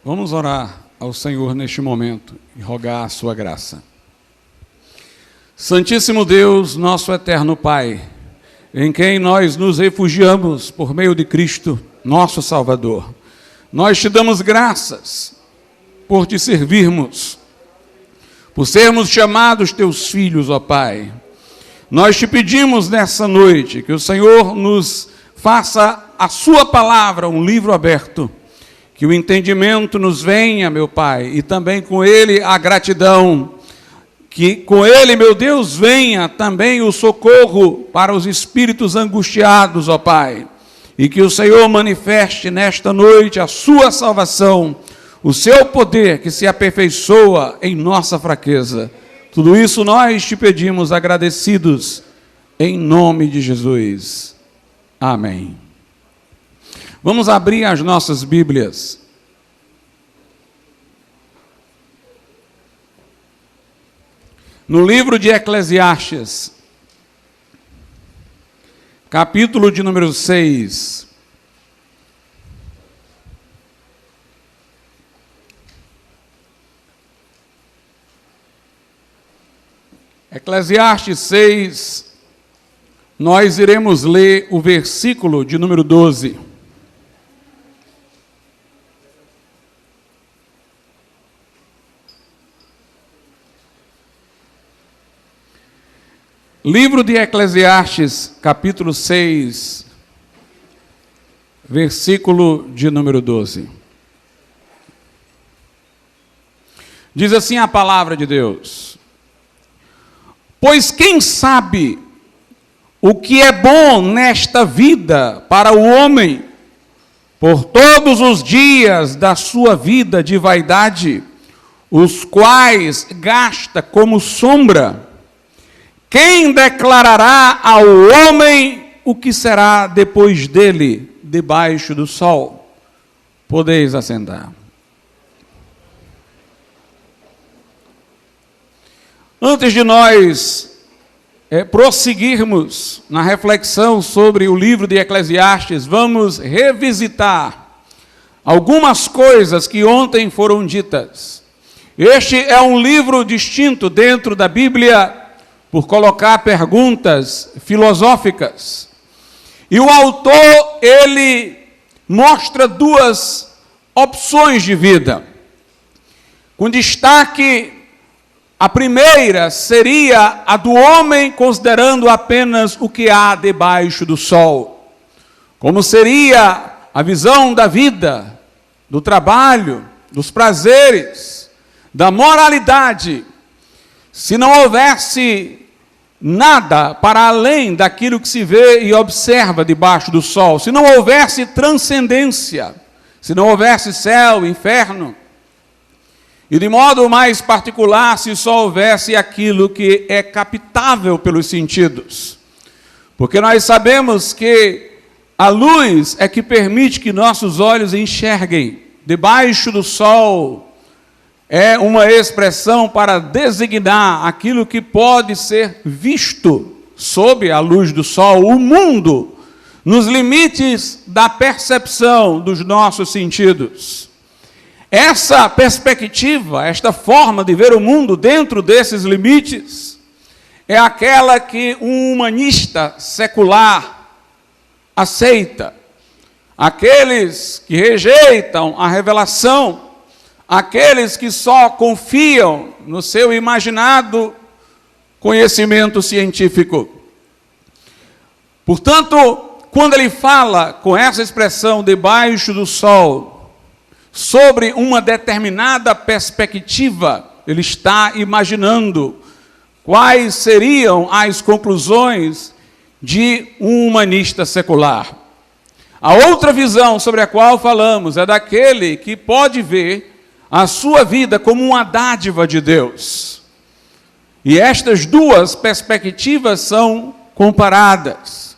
Vamos orar ao Senhor neste momento e rogar a sua graça. Santíssimo Deus, nosso eterno Pai, em quem nós nos refugiamos por meio de Cristo, nosso Salvador, nós te damos graças por te servirmos, por sermos chamados teus filhos, ó Pai. Nós te pedimos nessa noite que o Senhor nos faça a sua palavra um livro aberto, que o entendimento nos venha, meu Pai, e também com ele a gratidão, que com ele, meu Deus, venha também o socorro para os espíritos angustiados, ó Pai, e que o Senhor manifeste nesta noite a sua salvação, o seu poder que se aperfeiçoa em nossa fraqueza. Tudo isso nós te pedimos agradecidos, em nome de Jesus. Amém. Vamos abrir as nossas Bíblias. No livro de Eclesiastes, capítulo de número 6. Eclesiastes 6, nós iremos ler o versículo de número 12. Livro de Eclesiastes, capítulo 6, versículo de número 12. Diz assim a palavra de Deus: pois quem sabe o que é bom nesta vida para o homem, por todos os dias da sua vida de vaidade, os quais gasta como sombra, quem declarará ao homem o que será depois dele, debaixo do sol? Podeis assentar. Antes de nós prosseguirmos na reflexão sobre o livro de Eclesiastes, vamos revisitar algumas coisas que ontem foram ditas. Este é um livro distinto dentro da Bíblia, por colocar perguntas filosóficas. E o autor, ele mostra duas opções de vida. Com destaque, a primeira seria a do homem considerando apenas o que há debaixo do sol. Como seria a visão da vida, do trabalho, dos prazeres, da moralidade, se não houvesse nada para além daquilo que se vê e observa debaixo do sol, se não houvesse transcendência, se não houvesse céu, inferno, e de modo mais particular, se só houvesse aquilo que é captável pelos sentidos. Porque nós sabemos que a luz é que permite que nossos olhos enxerguem. Debaixo do sol é uma expressão para designar aquilo que pode ser visto sob a luz do sol, o mundo, nos limites da percepção dos nossos sentidos. Essa perspectiva, esta forma de ver o mundo dentro desses limites, é aquela que um humanista secular aceita. Aqueles que rejeitam a revelação, aqueles que só confiam no seu imaginado conhecimento científico. Portanto, quando ele fala com essa expressão debaixo do sol, sobre uma determinada perspectiva, ele está imaginando quais seriam as conclusões de um humanista secular. A outra visão sobre a qual falamos é daquele que pode ver a sua vida como uma dádiva de Deus. E estas duas perspectivas são comparadas.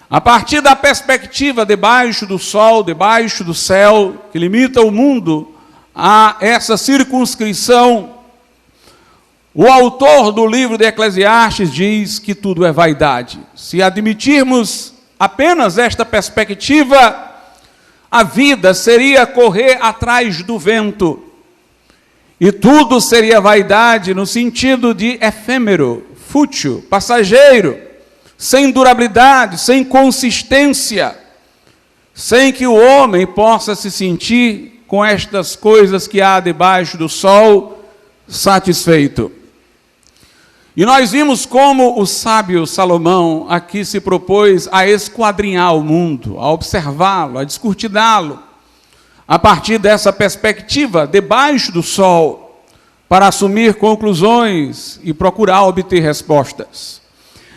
A partir da perspectiva debaixo do sol, debaixo do céu, que limita o mundo a essa circunscrição, o autor do livro de Eclesiastes diz que tudo é vaidade. Se admitirmos apenas esta perspectiva, a vida seria correr atrás do vento. E tudo seria vaidade no sentido de efêmero, fútil, passageiro, sem durabilidade, sem consistência, sem que o homem possa se sentir com estas coisas que há debaixo do sol satisfeito. E nós vimos como o sábio Salomão aqui se propôs a esquadrinhar o mundo, a observá-lo, a descortiná-lo, a partir dessa perspectiva, debaixo do sol, para assumir conclusões e procurar obter respostas.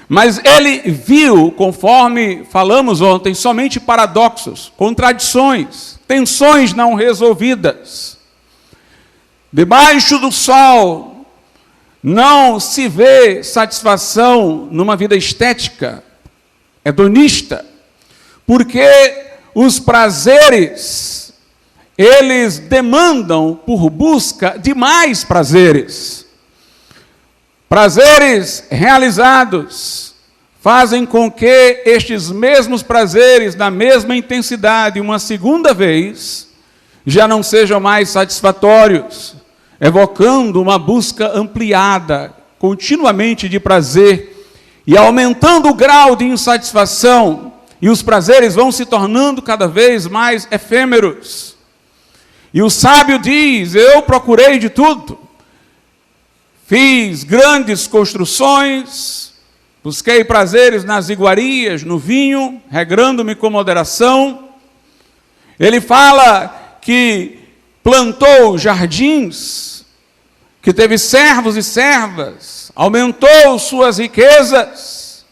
Mas ele viu, conforme falamos ontem, somente paradoxos, contradições, tensões não resolvidas. Debaixo do sol não se vê satisfação numa vida estética, hedonista, porque os prazeres, eles demandam por busca de mais prazeres. Prazeres realizados fazem com que estes mesmos prazeres, na mesma intensidade, uma segunda vez, já não sejam mais satisfatórios, evocando uma busca ampliada, continuamente de prazer, e aumentando o grau de insatisfação, e os prazeres vão se tornando cada vez mais efêmeros. E o sábio diz: eu procurei de tudo, fiz grandes construções, busquei prazeres nas iguarias, no vinho, regrando-me com moderação. Ele fala que plantou jardins, que teve servos e servas, aumentou suas riquezas,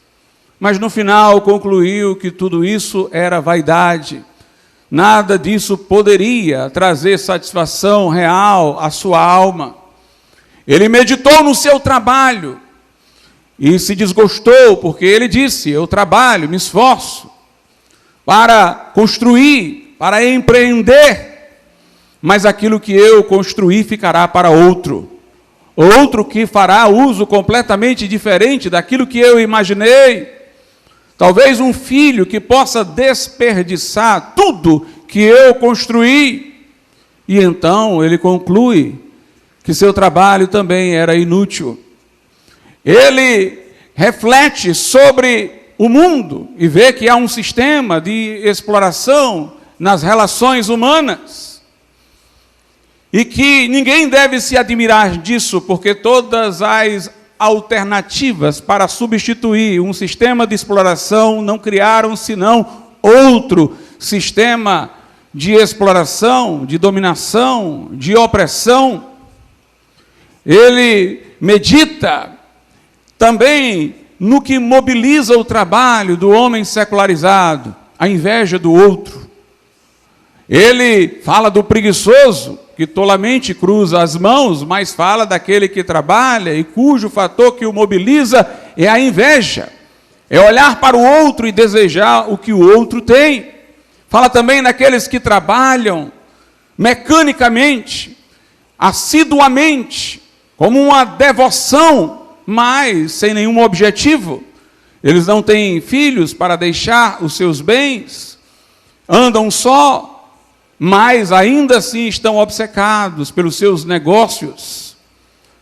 mas no final concluiu que tudo isso era vaidade. Nada disso poderia trazer satisfação real à sua alma. Ele meditou no seu trabalho e se desgostou, porque ele disse: eu trabalho, me esforço para construir, para empreender, mas aquilo que eu construí ficará para outro que fará uso completamente diferente daquilo que eu imaginei. Talvez um filho que possa desperdiçar tudo que eu construí. E então ele conclui que seu trabalho também era inútil. Ele reflete sobre o mundo e vê que há um sistema de exploração nas relações humanas. E que ninguém deve se admirar disso, porque todas as alternativas para substituir um sistema de exploração não criaram senão outro sistema de exploração, de dominação, de opressão. Ele medita também no que mobiliza o trabalho do homem secularizado, a inveja do outro. Ele fala do preguiçoso, que tolamente cruza as mãos, mas fala daquele que trabalha e cujo fator que o mobiliza é a inveja. É olhar para o outro e desejar o que o outro tem. Fala também daqueles que trabalham mecanicamente, assiduamente, como uma devoção, mas sem nenhum objetivo. Eles não têm filhos para deixar os seus bens, andam só, mas ainda assim estão obcecados pelos seus negócios,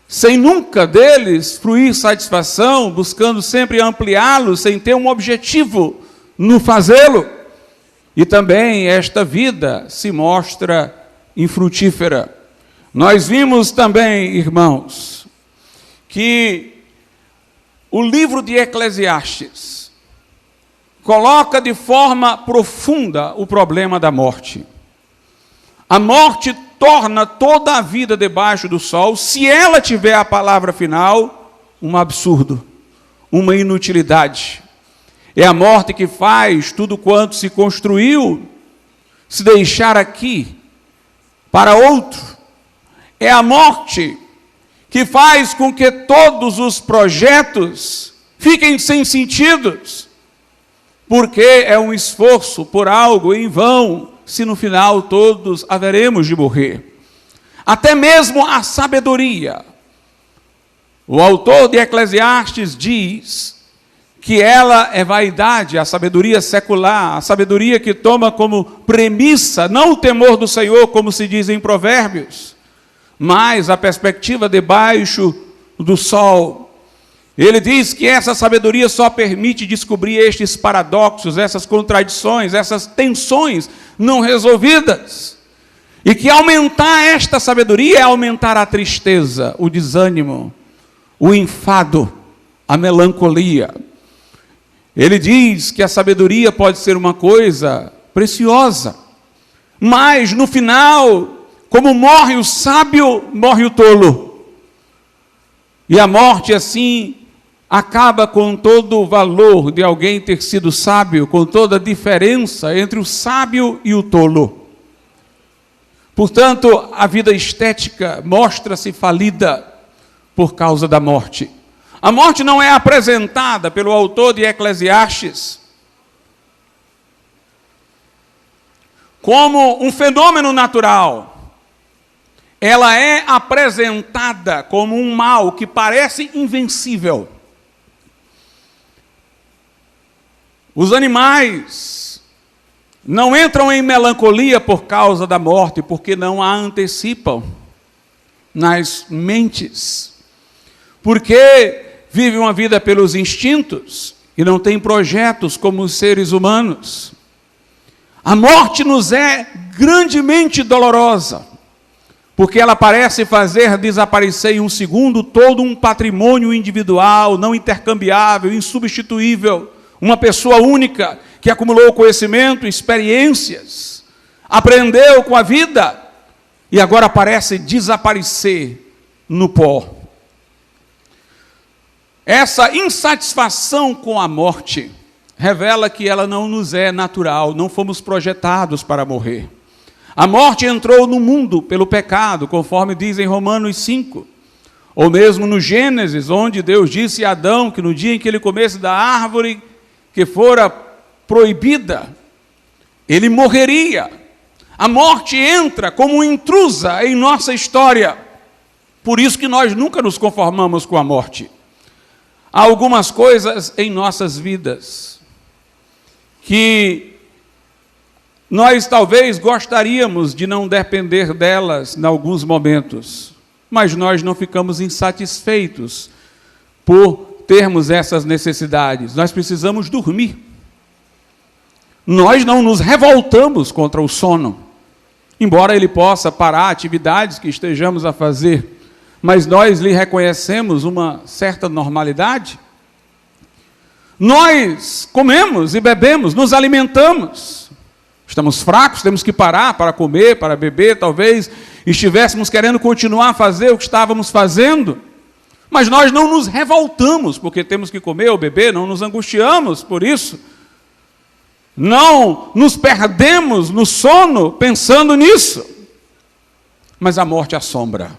sem nunca deles fruir satisfação, buscando sempre ampliá-los, sem ter um objetivo no fazê-lo. E também esta vida se mostra infrutífera. Nós vimos também, irmãos, que o livro de Eclesiastes coloca de forma profunda o problema da morte. A morte torna toda a vida debaixo do sol, se ela tiver a palavra final, um absurdo, uma inutilidade. É a morte que faz tudo quanto se construiu se deixar aqui para outro. É a morte que faz com que todos os projetos fiquem sem sentidos, porque é um esforço por algo em vão, se no final todos haveremos de morrer. Até mesmo a sabedoria. O autor de Eclesiastes diz que ela é vaidade, a sabedoria secular, a sabedoria que toma como premissa, não o temor do Senhor, como se diz em Provérbios, mas a perspectiva debaixo do sol. Ele diz que essa sabedoria só permite descobrir estes paradoxos, essas contradições, essas tensões não resolvidas. E que aumentar esta sabedoria é aumentar a tristeza, o desânimo, o enfado, a melancolia. Ele diz que a sabedoria pode ser uma coisa preciosa, mas no final, como morre o sábio, morre o tolo. E a morte assim acaba com todo o valor de alguém ter sido sábio, com toda a diferença entre o sábio e o tolo. Portanto, a vida estética mostra-se falida por causa da morte. A morte não é apresentada pelo autor de Eclesiastes como um fenômeno natural. Ela é apresentada como um mal que parece invencível. Os animais não entram em melancolia por causa da morte, porque não a antecipam nas mentes. Porque vivem uma vida pelos instintos e não têm projetos como os seres humanos. A morte nos é grandemente dolorosa, porque ela parece fazer desaparecer em um segundo todo um patrimônio individual, não intercambiável, insubstituível. Uma pessoa única que acumulou conhecimento, experiências, aprendeu com a vida e agora parece desaparecer no pó. Essa insatisfação com a morte revela que ela não nos é natural, não fomos projetados para morrer. A morte entrou no mundo pelo pecado, conforme diz em Romanos 5, ou mesmo no Gênesis, onde Deus disse a Adão que no dia em que ele comesse da árvore que fora proibida, ele morreria. A morte entra como intrusa em nossa história. Por isso que nós nunca nos conformamos com a morte. Há algumas coisas em nossas vidas que nós talvez gostaríamos de não depender delas em alguns momentos, mas nós não ficamos insatisfeitos por termos essas necessidades. Nós precisamos dormir. Nós não nos revoltamos contra o sono, embora ele possa parar atividades que estejamos a fazer, mas nós lhe reconhecemos uma certa normalidade. Nós comemos e bebemos, nos alimentamos. Estamos fracos, temos que parar para comer, para beber, talvez estivéssemos querendo continuar a fazer o que estávamos fazendo, mas nós não nos revoltamos porque temos que comer ou beber, não nos angustiamos por isso. Não nos perdemos no sono pensando nisso. Mas a morte assombra.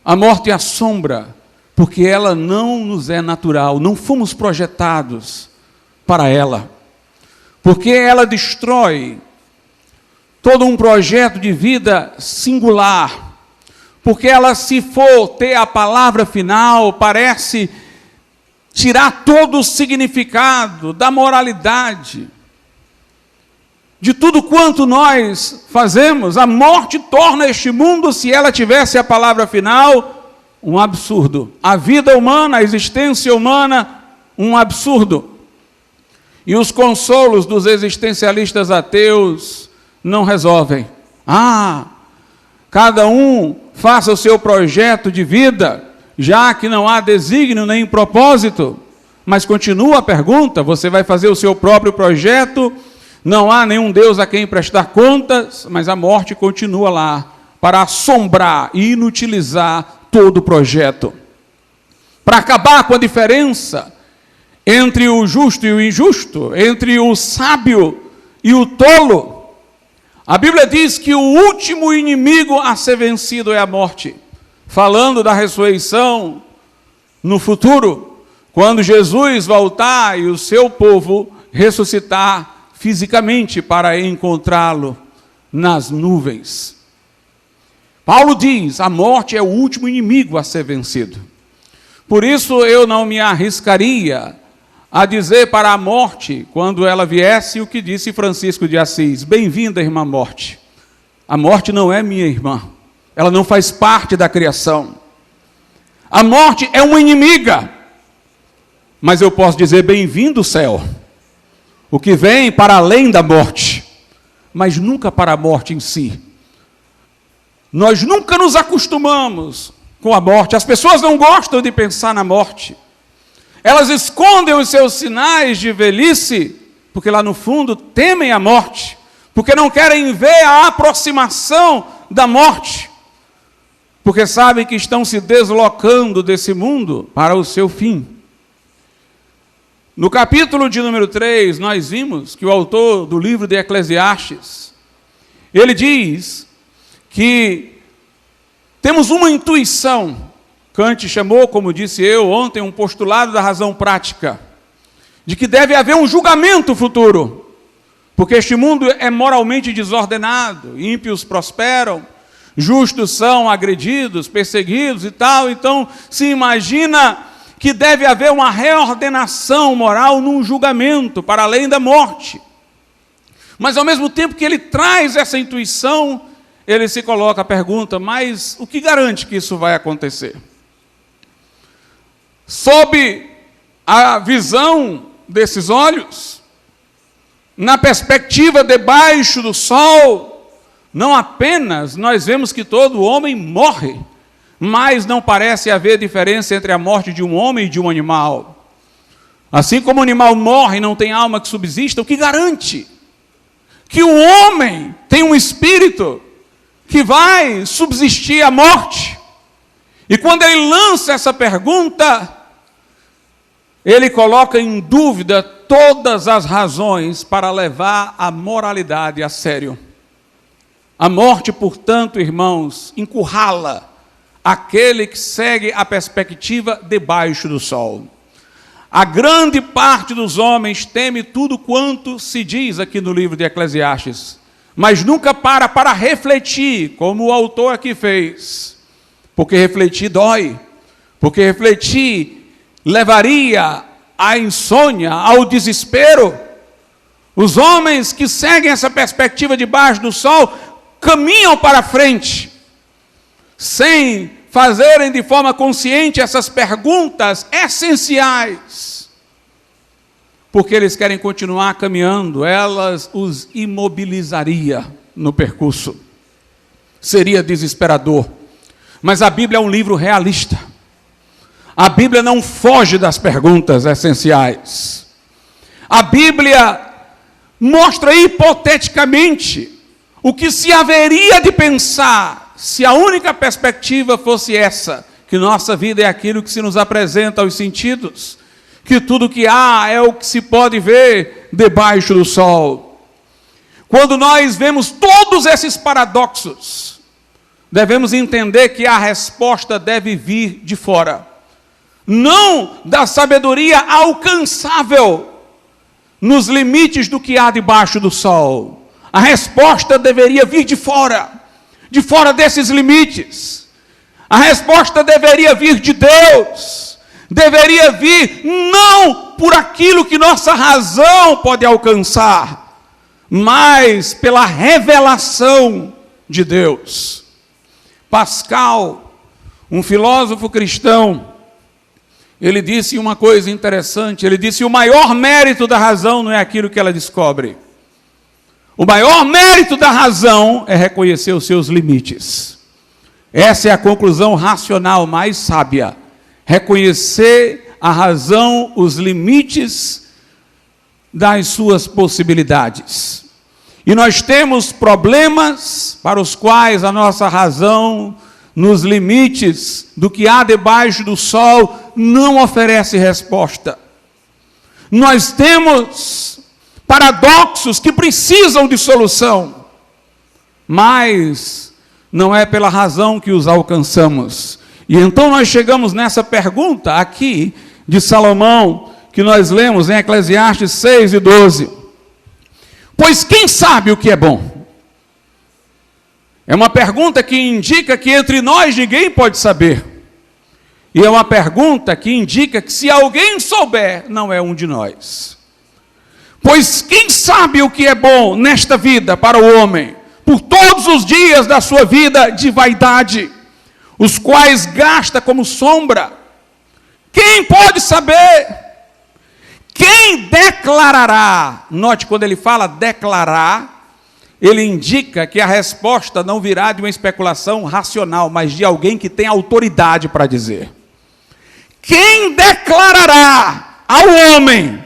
A morte assombra porque ela não nos é natural, não fomos projetados para ela. Porque ela destrói todo um projeto de vida singular. Porque ela, se for ter a palavra final, parece tirar todo o significado da moralidade, de tudo quanto nós fazemos. A morte torna este mundo, se ela tivesse a palavra final, um absurdo. A vida humana, a existência humana, um absurdo. E os consolos dos existencialistas ateus não resolvem. Cada um faça o seu projeto de vida, já que não há desígnio nem propósito. Mas continua a pergunta, você vai fazer o seu próprio projeto, não há nenhum Deus a quem prestar contas, mas a morte continua lá, para assombrar e inutilizar todo o projeto. Para acabar com a diferença entre o justo e o injusto, entre o sábio e o tolo. A Bíblia diz que o último inimigo a ser vencido é a morte. Falando da ressurreição no futuro, quando Jesus voltar e o seu povo ressuscitar fisicamente para encontrá-lo nas nuvens. Paulo diz, a morte é o último inimigo a ser vencido. Por isso eu não me arriscaria a dizer para a morte, quando ela viesse, o que disse Francisco de Assis: bem-vinda, irmã morte. A morte não é minha irmã, ela não faz parte da criação. A morte é uma inimiga, mas eu posso dizer: bem-vindo, céu, o que vem para além da morte, mas nunca para a morte em si. Nós nunca nos acostumamos com a morte. As pessoas não gostam de pensar na morte. Elas escondem os seus sinais de velhice, porque lá no fundo temem a morte, porque não querem ver a aproximação da morte, porque sabem que estão se deslocando desse mundo para o seu fim. No capítulo de número 3, nós vimos que o autor do livro de Eclesiastes, ele diz que temos uma intuição. Kant chamou, como disse eu ontem, um postulado da razão prática, de que deve haver um julgamento futuro, porque este mundo é moralmente desordenado, ímpios prosperam, justos são agredidos, perseguidos e tal. Então se imagina que deve haver uma reordenação moral num julgamento para além da morte. Mas ao mesmo tempo que ele traz essa intuição, ele se coloca a pergunta: mas o que garante que isso vai acontecer? Sob a visão desses olhos, na perspectiva debaixo do sol, não apenas nós vemos que todo homem morre, mas não parece haver diferença entre a morte de um homem e de um animal. Assim como o animal morre e não tem alma que subsista, o que garante que o homem tem um espírito que vai subsistir à morte? E quando ele lança essa pergunta, ele coloca em dúvida todas as razões para levar a moralidade a sério. A morte, portanto, irmãos, encurrala aquele que segue a perspectiva debaixo do sol. A grande parte dos homens teme tudo quanto se diz aqui no livro de Eclesiastes, mas nunca para refletir, como o autor aqui fez, porque refletir dói, porque refletir levaria à insônia, ao desespero. Os homens que seguem essa perspectiva debaixo do sol caminham para frente, sem fazerem de forma consciente essas perguntas essenciais, porque eles querem continuar caminhando. Elas os imobilizaria no percurso, seria desesperador. Mas a Bíblia é um livro realista. A Bíblia não foge das perguntas essenciais. A Bíblia mostra hipoteticamente o que se haveria de pensar se a única perspectiva fosse essa, que nossa vida é aquilo que se nos apresenta aos sentidos, que tudo que há é o que se pode ver debaixo do sol. Quando nós vemos todos esses paradoxos, devemos entender que a resposta deve vir de fora, não da sabedoria alcançável nos limites do que há debaixo do sol. A resposta deveria vir de fora desses limites. A resposta deveria vir de Deus, deveria vir não por aquilo que nossa razão pode alcançar, mas pela revelação de Deus. Pascal, um filósofo cristão, ele disse uma coisa interessante. Ele disse: o maior mérito da razão não é aquilo que ela descobre. O maior mérito da razão é reconhecer os seus limites. Essa é a conclusão racional mais sábia. Reconhecer a razão, os limites das suas possibilidades. E nós temos problemas para os quais a nossa razão, nos limites do que há debaixo do sol, não oferece resposta. Nós temos paradoxos que precisam de solução, mas não é pela razão que os alcançamos. E então nós chegamos nessa pergunta aqui de Salomão, que nós lemos em Eclesiastes 6 e 12. Pois quem sabe o que é bom? É uma pergunta que indica que entre nós ninguém pode saber. E é uma pergunta que indica que se alguém souber, não é um de nós. Pois quem sabe o que é bom nesta vida para o homem, por todos os dias da sua vida de vaidade, os quais gasta como sombra? Quem pode saber? Quem declarará? Note, quando ele fala declarar, ele indica que a resposta não virá de uma especulação racional, mas de alguém que tem autoridade para dizer. Quem declarará ao homem?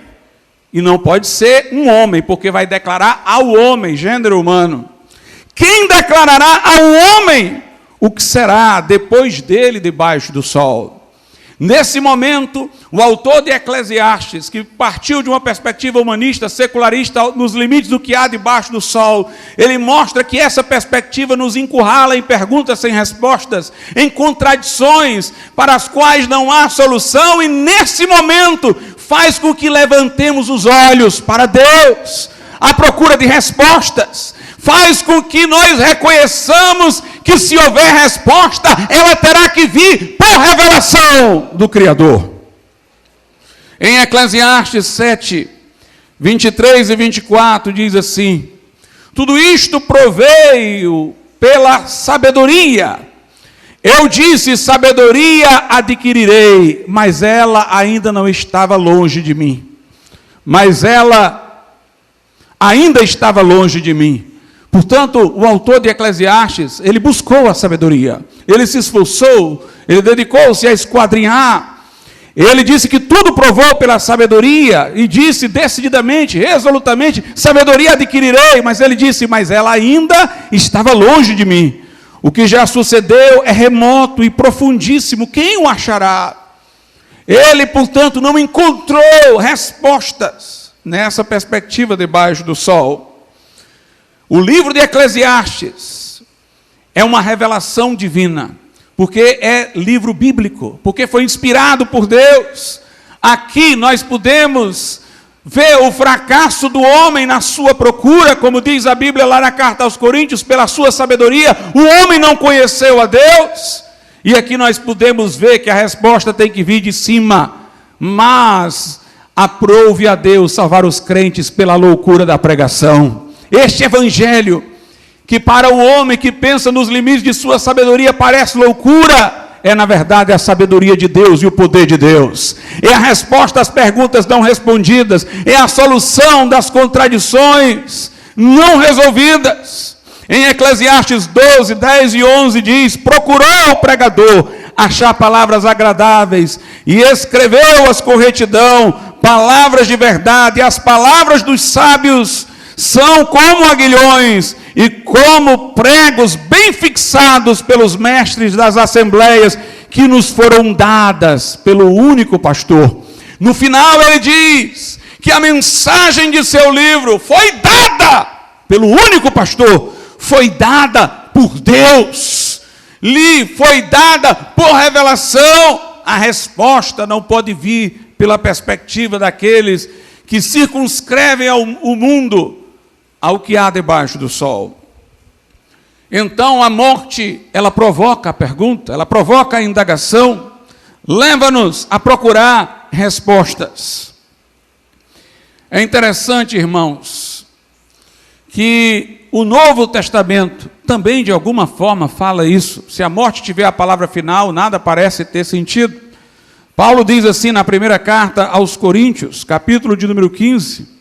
E não pode ser um homem, porque vai declarar ao homem, gênero humano. Quem declarará ao homem o que será depois dele debaixo do sol? Nesse momento, o autor de Eclesiastes, que partiu de uma perspectiva humanista, secularista, nos limites do que há debaixo do sol, ele mostra que essa perspectiva nos encurrala em perguntas sem respostas, em contradições para as quais não há solução, e nesse momento faz com que levantemos os olhos para Deus, à procura de respostas. Faz com que nós reconheçamos que se houver resposta, ela terá que vir por revelação do Criador. Em Eclesiastes 7, 23 e 24, diz assim: tudo isto proveio pela sabedoria. Eu disse, sabedoria adquirirei, mas ela ainda não estava longe de mim. Mas ela ainda estava longe de mim. Portanto, o autor de Eclesiastes, ele buscou a sabedoria, ele se esforçou, ele dedicou-se a esquadrinhar. Ele disse que tudo provou pela sabedoria, e disse decididamente, resolutamente, sabedoria adquirirei, mas ele disse, mas ela ainda estava longe de mim. O que já sucedeu é remoto e profundíssimo, quem o achará? Ele, portanto, não encontrou respostas nessa perspectiva debaixo do sol. O livro de Eclesiastes é uma revelação divina, porque é livro bíblico, porque foi inspirado por Deus. Aqui nós podemos ver o fracasso do homem na sua procura, como diz a Bíblia lá na carta aos Coríntios, pela sua sabedoria, o homem não conheceu a Deus. E aqui nós podemos ver que a resposta tem que vir de cima, mas aprove a Deus salvar os crentes pela loucura da pregação. Este evangelho, que para o homem que pensa nos limites de sua sabedoria parece loucura, é na verdade a sabedoria de Deus e o poder de Deus. É a resposta às perguntas não respondidas, é a solução das contradições não resolvidas. Em Eclesiastes 12, 10 e 11 diz: procurou o pregador achar palavras agradáveis e escreveu-as com retidão, palavras de verdade. As palavras dos sábios são como aguilhões e como pregos bem fixados pelos mestres das assembleias que nos foram dadas pelo único pastor. No final ele diz que a mensagem de seu livro foi dada pelo único pastor, foi dada por Deus, lhe foi dada por revelação. A resposta não pode vir pela perspectiva daqueles que circunscrevem o mundo ao que há debaixo do sol. Então a morte, ela provoca a pergunta, ela provoca a indagação, leva-nos a procurar respostas. É interessante, irmãos, que o Novo Testamento também de alguma forma fala isso. Se a morte tiver a palavra final, nada parece ter sentido. Paulo diz assim na primeira carta aos Coríntios, capítulo de número 15,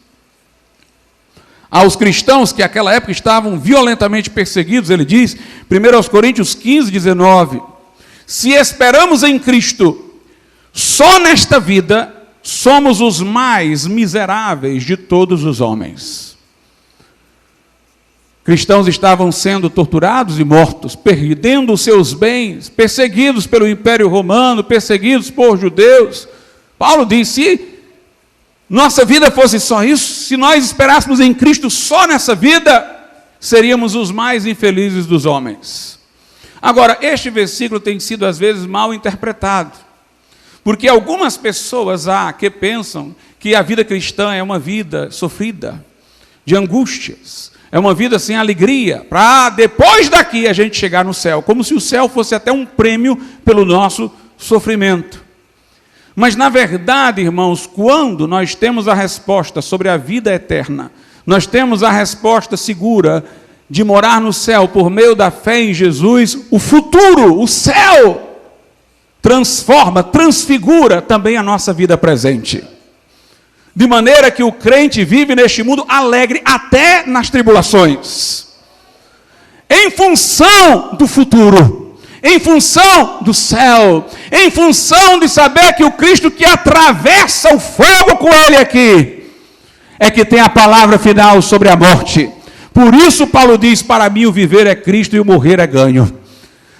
aos cristãos que naquela época estavam violentamente perseguidos, ele diz, 1 Coríntios 15, 19, se esperamos em Cristo, só nesta vida, somos os mais miseráveis de todos os homens. Cristãos estavam sendo torturados e mortos, perdendo os seus bens, perseguidos pelo Império Romano, perseguidos por judeus. Paulo disse, nossa vida fosse só isso, se nós esperássemos em Cristo só nessa vida, seríamos os mais infelizes dos homens. Agora, este versículo tem sido às vezes mal interpretado, porque algumas pessoas há que pensam que a vida cristã é uma vida sofrida, de angústias, é uma vida sem alegria, para depois daqui a gente chegar no céu, como se o céu fosse até um prêmio pelo nosso sofrimento. Mas, na verdade, irmãos, quando nós temos a resposta sobre a vida eterna, nós temos a resposta segura de morar no céu por meio da fé em Jesus, o futuro, o céu, transforma, transfigura também a nossa vida presente. De maneira que o crente vive neste mundo alegre até nas tribulações, em função do futuro, em função do céu, em função de saber que o Cristo que atravessa o fogo com ele aqui, é que tem a palavra final sobre a morte. Por isso Paulo diz, para mim o viver é Cristo e o morrer é ganho.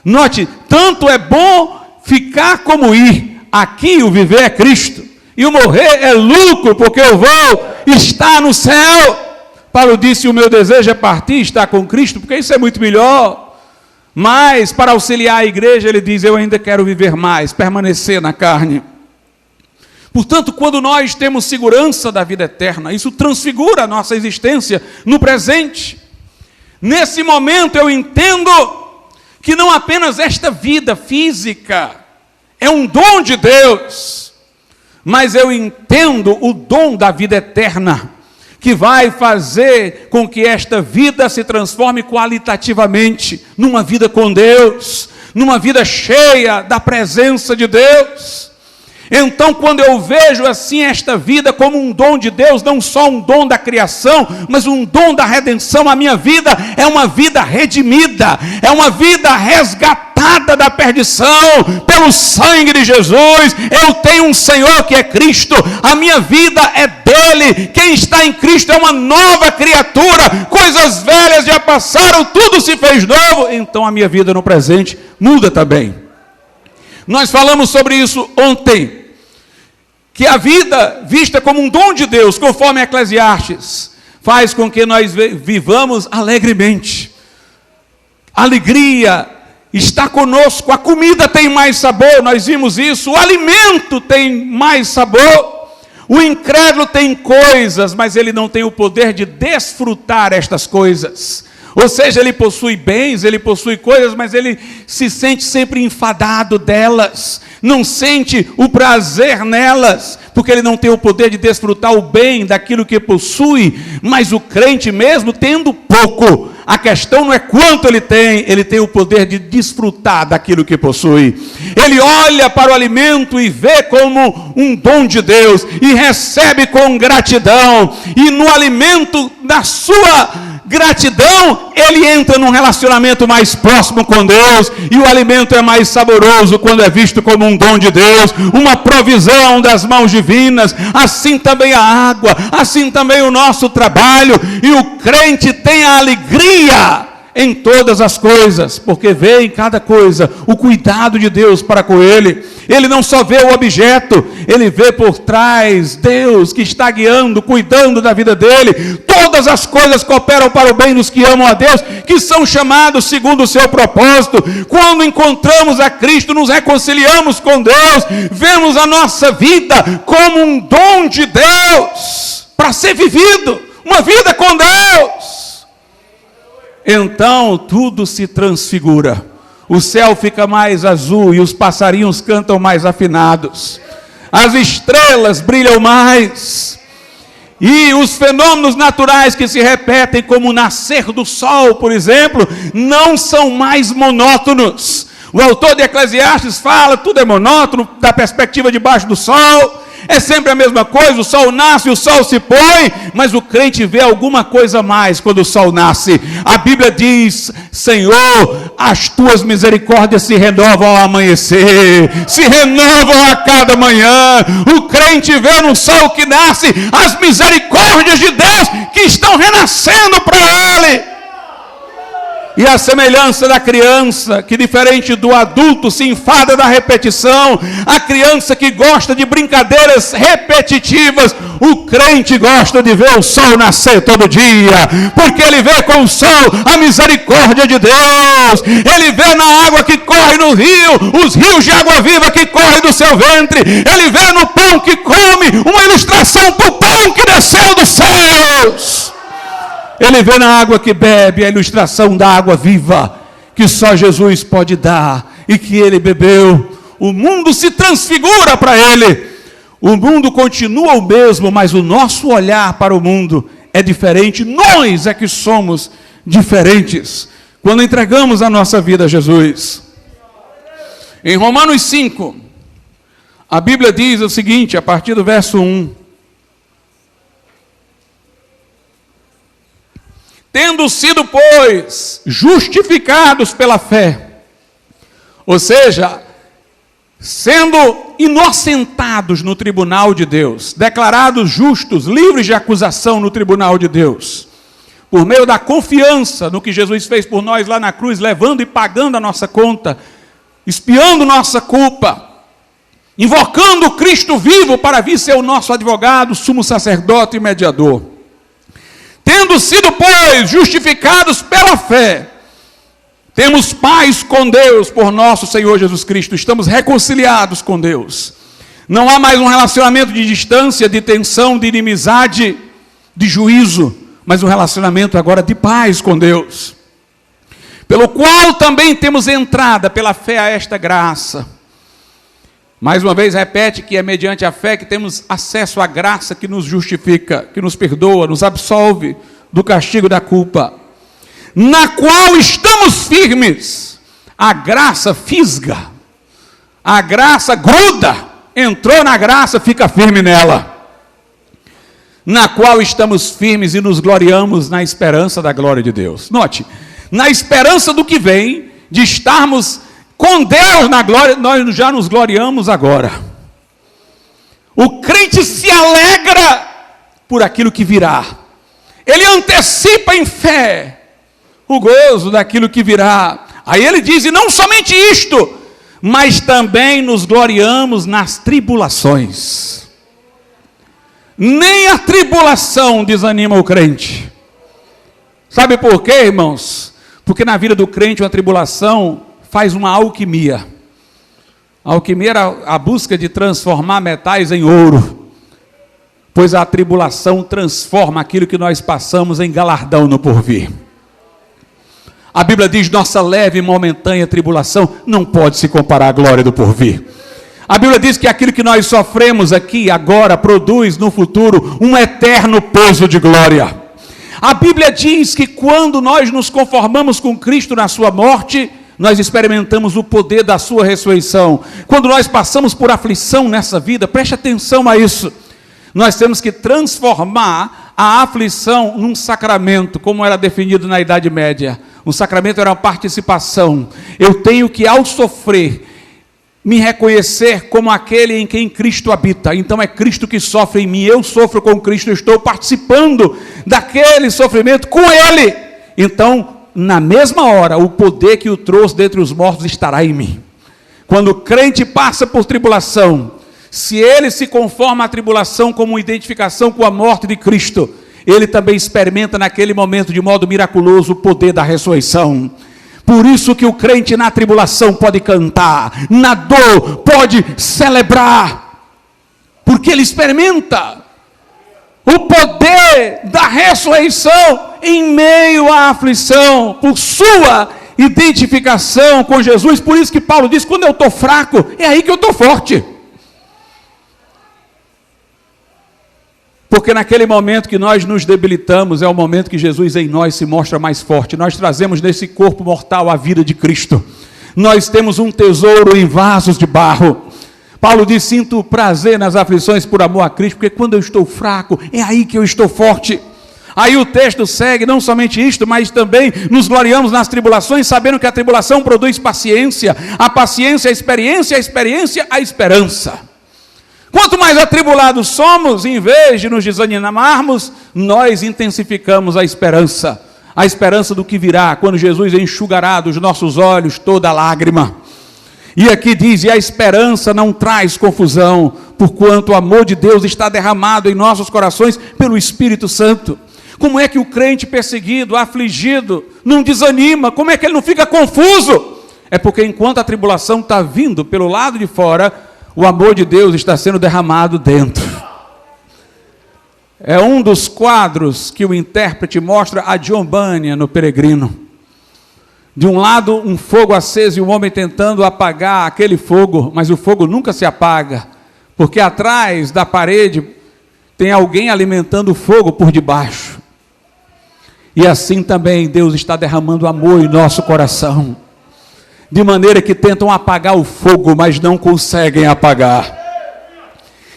Note, tanto é bom ficar como ir. Aqui o viver é Cristo e o morrer é lucro, porque eu vou estar no céu. Paulo disse, o meu desejo é partir e estar com Cristo, porque isso é muito melhor. Mas, para auxiliar a igreja, ele diz, eu ainda quero viver mais, permanecer na carne. Portanto, quando nós temos segurança da vida eterna, isso transfigura a nossa existência no presente. Nesse momento eu entendo que não apenas esta vida física é um dom de Deus, mas eu entendo o dom da vida eterna, que vai fazer com que esta vida se transforme qualitativamente numa vida com Deus, numa vida cheia da presença de Deus. Então, quando eu vejo assim esta vida como um dom de Deus, não só um dom da criação, mas um dom da redenção, a minha vida é uma vida redimida, é uma vida resgatada da perdição pelo sangue de Jesus. Eu tenho um Senhor que é Cristo, a minha vida é dele. Quem está em Cristo é uma nova criatura, coisas velhas já passaram, tudo se fez novo. Então a minha vida no presente muda também. Nós falamos sobre isso ontem, que a vida vista como um dom de Deus, conforme Eclesiastes, faz com que nós vivamos alegremente. Alegria está conosco, a comida tem mais sabor, nós vimos isso, o alimento tem mais sabor. O incrédulo tem coisas, mas ele não tem o poder de desfrutar estas coisas. Ou seja, ele possui bens, ele possui coisas, mas ele se sente sempre enfadado delas, não sente o prazer nelas, porque ele não tem o poder de desfrutar o bem daquilo que possui. Mas o crente mesmo, tendo pouco, a questão não é quanto ele tem o poder de desfrutar daquilo que possui. Ele olha para o alimento e vê como um dom de Deus, e recebe com gratidão, e no alimento da sua gratidão, ele entra num relacionamento mais próximo com Deus, e o alimento é mais saboroso quando é visto como um dom de Deus, uma provisão das mãos divinas. Assim também a água, assim também o nosso trabalho, e o crente tem a alegria em todas as coisas, porque vê em cada coisa o cuidado de Deus para com ele. Ele não só vê o objeto, ele vê por trás Deus que está guiando, cuidando da vida dele. Todas as coisas cooperam para o bem dos que amam a Deus, que são chamados segundo o seu propósito. Quando encontramos a Cristo, nos reconciliamos com Deus, vemos a nossa vida como um dom de Deus, para ser vivido, uma vida com Deus. Então tudo se transfigura, o céu fica mais azul e os passarinhos cantam mais afinados, as estrelas brilham mais, e os fenômenos naturais que se repetem, como o nascer do sol, por exemplo, não são mais monótonos. O autor de Eclesiastes fala, tudo é monótono da perspectiva de baixo do sol, é sempre a mesma coisa, o sol nasce, o sol se põe, mas o crente vê alguma coisa a mais quando o sol nasce. A Bíblia diz, Senhor, as tuas misericórdias se renovam ao amanhecer, se renovam a cada manhã. O crente vê no sol que nasce as misericórdias de Deus que estão renascendo para ele. E a semelhança da criança, que diferente do adulto se enfada da repetição, a criança que gosta de brincadeiras repetitivas, o crente gosta de ver o sol nascer todo dia, porque ele vê com o sol a misericórdia de Deus, ele vê na água que corre no rio, os rios de água viva que correm do seu ventre, ele vê no pão que come, uma ilustração do pão que desceu dos céus. Ele vê na água que bebe a ilustração da água viva, que só Jesus pode dar, e que ele bebeu. o mundo se transfigura para ele. O mundo continua o mesmo, mas o nosso olhar para o mundo é diferente. Nós é que somos diferentes quando entregamos a nossa vida a Jesus. Em Romanos 5, a Bíblia diz o seguinte, a partir do verso 1. Tendo sido, pois, justificados pela fé, ou seja, sendo inocentados no tribunal de Deus, declarados justos, livres de acusação no tribunal de Deus, por meio da confiança no que Jesus fez por nós lá na cruz, levando e pagando a nossa conta, expiando nossa culpa, invocando Cristo vivo para vir ser o nosso advogado, sumo sacerdote e mediador. Tendo sido, pois, justificados pela fé, temos paz com Deus por nosso Senhor Jesus Cristo, estamos reconciliados com Deus. Não há mais um relacionamento de distância, de tensão, de inimizade, de juízo, mas um relacionamento agora de paz com Deus. Pelo qual também temos entrada pela fé a esta graça. Mais uma vez repete que é mediante a fé que temos acesso à graça que nos justifica, que nos perdoa, nos absolve do castigo da culpa, na qual estamos firmes. A graça fisga, a graça gruda, entrou na graça, fica firme nela, na qual estamos firmes e nos gloriamos na esperança da glória de Deus. Note, na esperança do que vem, de estarmos com Deus na glória, nós já nos gloriamos agora. O crente se alegra por aquilo que virá. Ele antecipa em fé o gozo daquilo que virá. Aí ele diz, e não somente isto, mas também nos gloriamos nas tribulações. Nem a tribulação desanima o crente. Sabe por quê, irmãos? Porque na vida do crente uma tribulação faz uma alquimia. A alquimia era a busca de transformar metais em ouro, pois a tribulação transforma aquilo que nós passamos em galardão no porvir. A Bíblia diz, nossa leve e momentânea tribulação não pode se comparar à glória do porvir. A Bíblia diz que aquilo que nós sofremos aqui agora produz no futuro um eterno peso de glória. A Bíblia diz que quando nós nos conformamos com Cristo na sua morte, nós experimentamos o poder da sua ressurreição. Quando nós passamos por aflição nessa vida, preste atenção a isso, nós temos que transformar a aflição num sacramento, como era definido na Idade Média. Um sacramento era uma participação. Eu tenho que, ao sofrer, me reconhecer como aquele em quem Cristo habita. Então é Cristo que sofre em mim, eu sofro com Cristo, eu estou participando daquele sofrimento com Ele. Então, na mesma hora, o poder que o trouxe dentre os mortos estará em mim. Quando o crente passa por tribulação, se ele se conforma à tribulação como identificação com a morte de Cristo, ele também experimenta naquele momento de modo miraculoso o poder da ressurreição. Por isso que o crente na tribulação pode cantar, na dor pode celebrar, porque ele experimenta o poder da ressurreição em meio à aflição, por sua identificação com Jesus. Por isso que Paulo diz, quando eu estou fraco, é aí que eu estou forte. Porque naquele momento que nós nos debilitamos, é o momento que Jesus em nós se mostra mais forte. Nós trazemos nesse corpo mortal a vida de Cristo. Nós temos um tesouro em vasos de barro. Paulo diz, sinto prazer nas aflições por amor a Cristo, porque quando eu estou fraco, é aí que eu estou forte. Aí o texto segue, não somente isto, mas também nos gloriamos nas tribulações, sabendo que a tribulação produz paciência, a paciência a experiência a esperança. Quanto mais atribulados somos, em vez de nos desanimarmos, nós intensificamos a esperança do que virá, quando Jesus enxugará dos nossos olhos toda lágrima. E aqui diz, e a esperança não traz confusão, porquanto o amor de Deus está derramado em nossos corações pelo Espírito Santo. Como é que o crente perseguido, afligido, não desanima? Como é que ele não fica confuso? É porque enquanto a tribulação está vindo pelo lado de fora, o amor de Deus está sendo derramado dentro. É um dos quadros que o intérprete mostra a Giovanni no Peregrino. De um lado, um fogo aceso e um homem tentando apagar aquele fogo, mas o fogo nunca se apaga, porque atrás da parede tem alguém alimentando o fogo por debaixo. E assim também Deus está derramando amor em nosso coração, de maneira que tentam apagar o fogo, mas não conseguem apagar.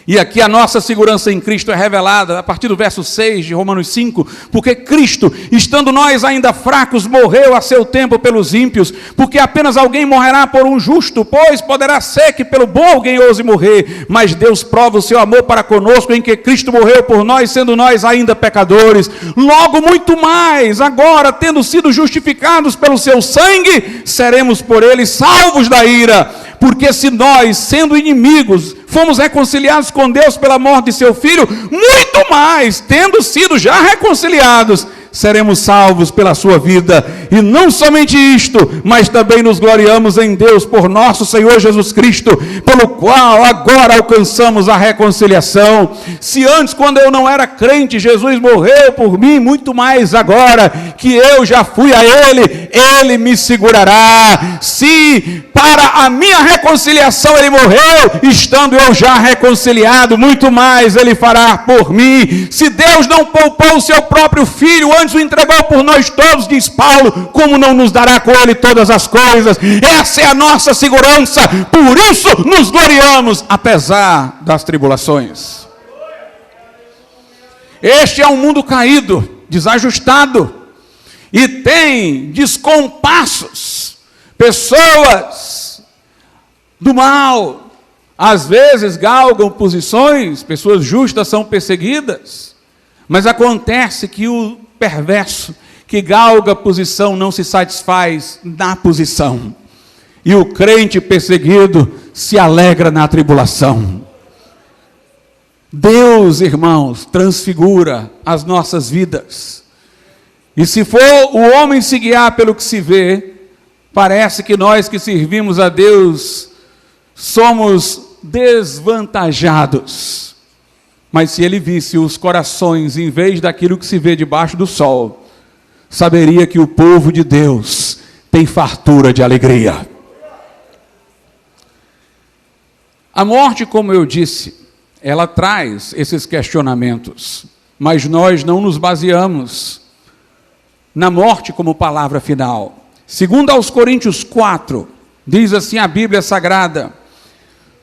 E aqui a nossa segurança em Cristo é revelada a partir do verso 6 de Romanos 5, porque Cristo, estando nós ainda fracos, morreu a seu tempo pelos ímpios, porque apenas alguém morrerá por um justo, pois poderá ser que pelo bom alguém ouse morrer, mas Deus prova o seu amor para conosco, em que Cristo morreu por nós, sendo nós ainda pecadores. Logo muito mais, agora, tendo sido justificados pelo seu sangue, seremos por ele salvos da ira. Porque se nós, sendo inimigos, fomos reconciliados com Deus pela morte de seu Filho, muito mais, tendo sido já reconciliados, seremos salvos pela sua vida. E não somente isto, mas também nos gloriamos em Deus por nosso Senhor Jesus Cristo, pelo qual agora alcançamos a reconciliação. Se antes, quando eu não era crente, Jesus morreu por mim, muito mais agora que eu já fui a Ele, Ele me segurará. Se para a minha reconciliação Ele morreu, estando eu já reconciliado, muito mais Ele fará por mim. Se Deus não poupou o seu próprio Filho, antes o entregou por nós todos, diz Paulo, como não nos dará com Ele todas as coisas? Essa é a nossa segurança, por isso nos gloriamos, apesar das tribulações. Este é um mundo caído, desajustado, e tem descompassos, pessoas do mal, às vezes galgam posições, pessoas justas são perseguidas, mas acontece que o perverso que galga posição não se satisfaz na posição, e o crente perseguido se alegra na tribulação. Deus, irmãos, transfigura as nossas vidas, e se for o homem se guiar pelo que se vê, parece que nós que servimos a Deus somos desvantajados. Mas se ele visse os corações em vez daquilo que se vê debaixo do sol, saberia que o povo de Deus tem fartura de alegria. A morte, como eu disse, ela traz esses questionamentos, mas nós não nos baseamos na morte como palavra final. Segundo aos Coríntios 4, diz assim a Bíblia Sagrada,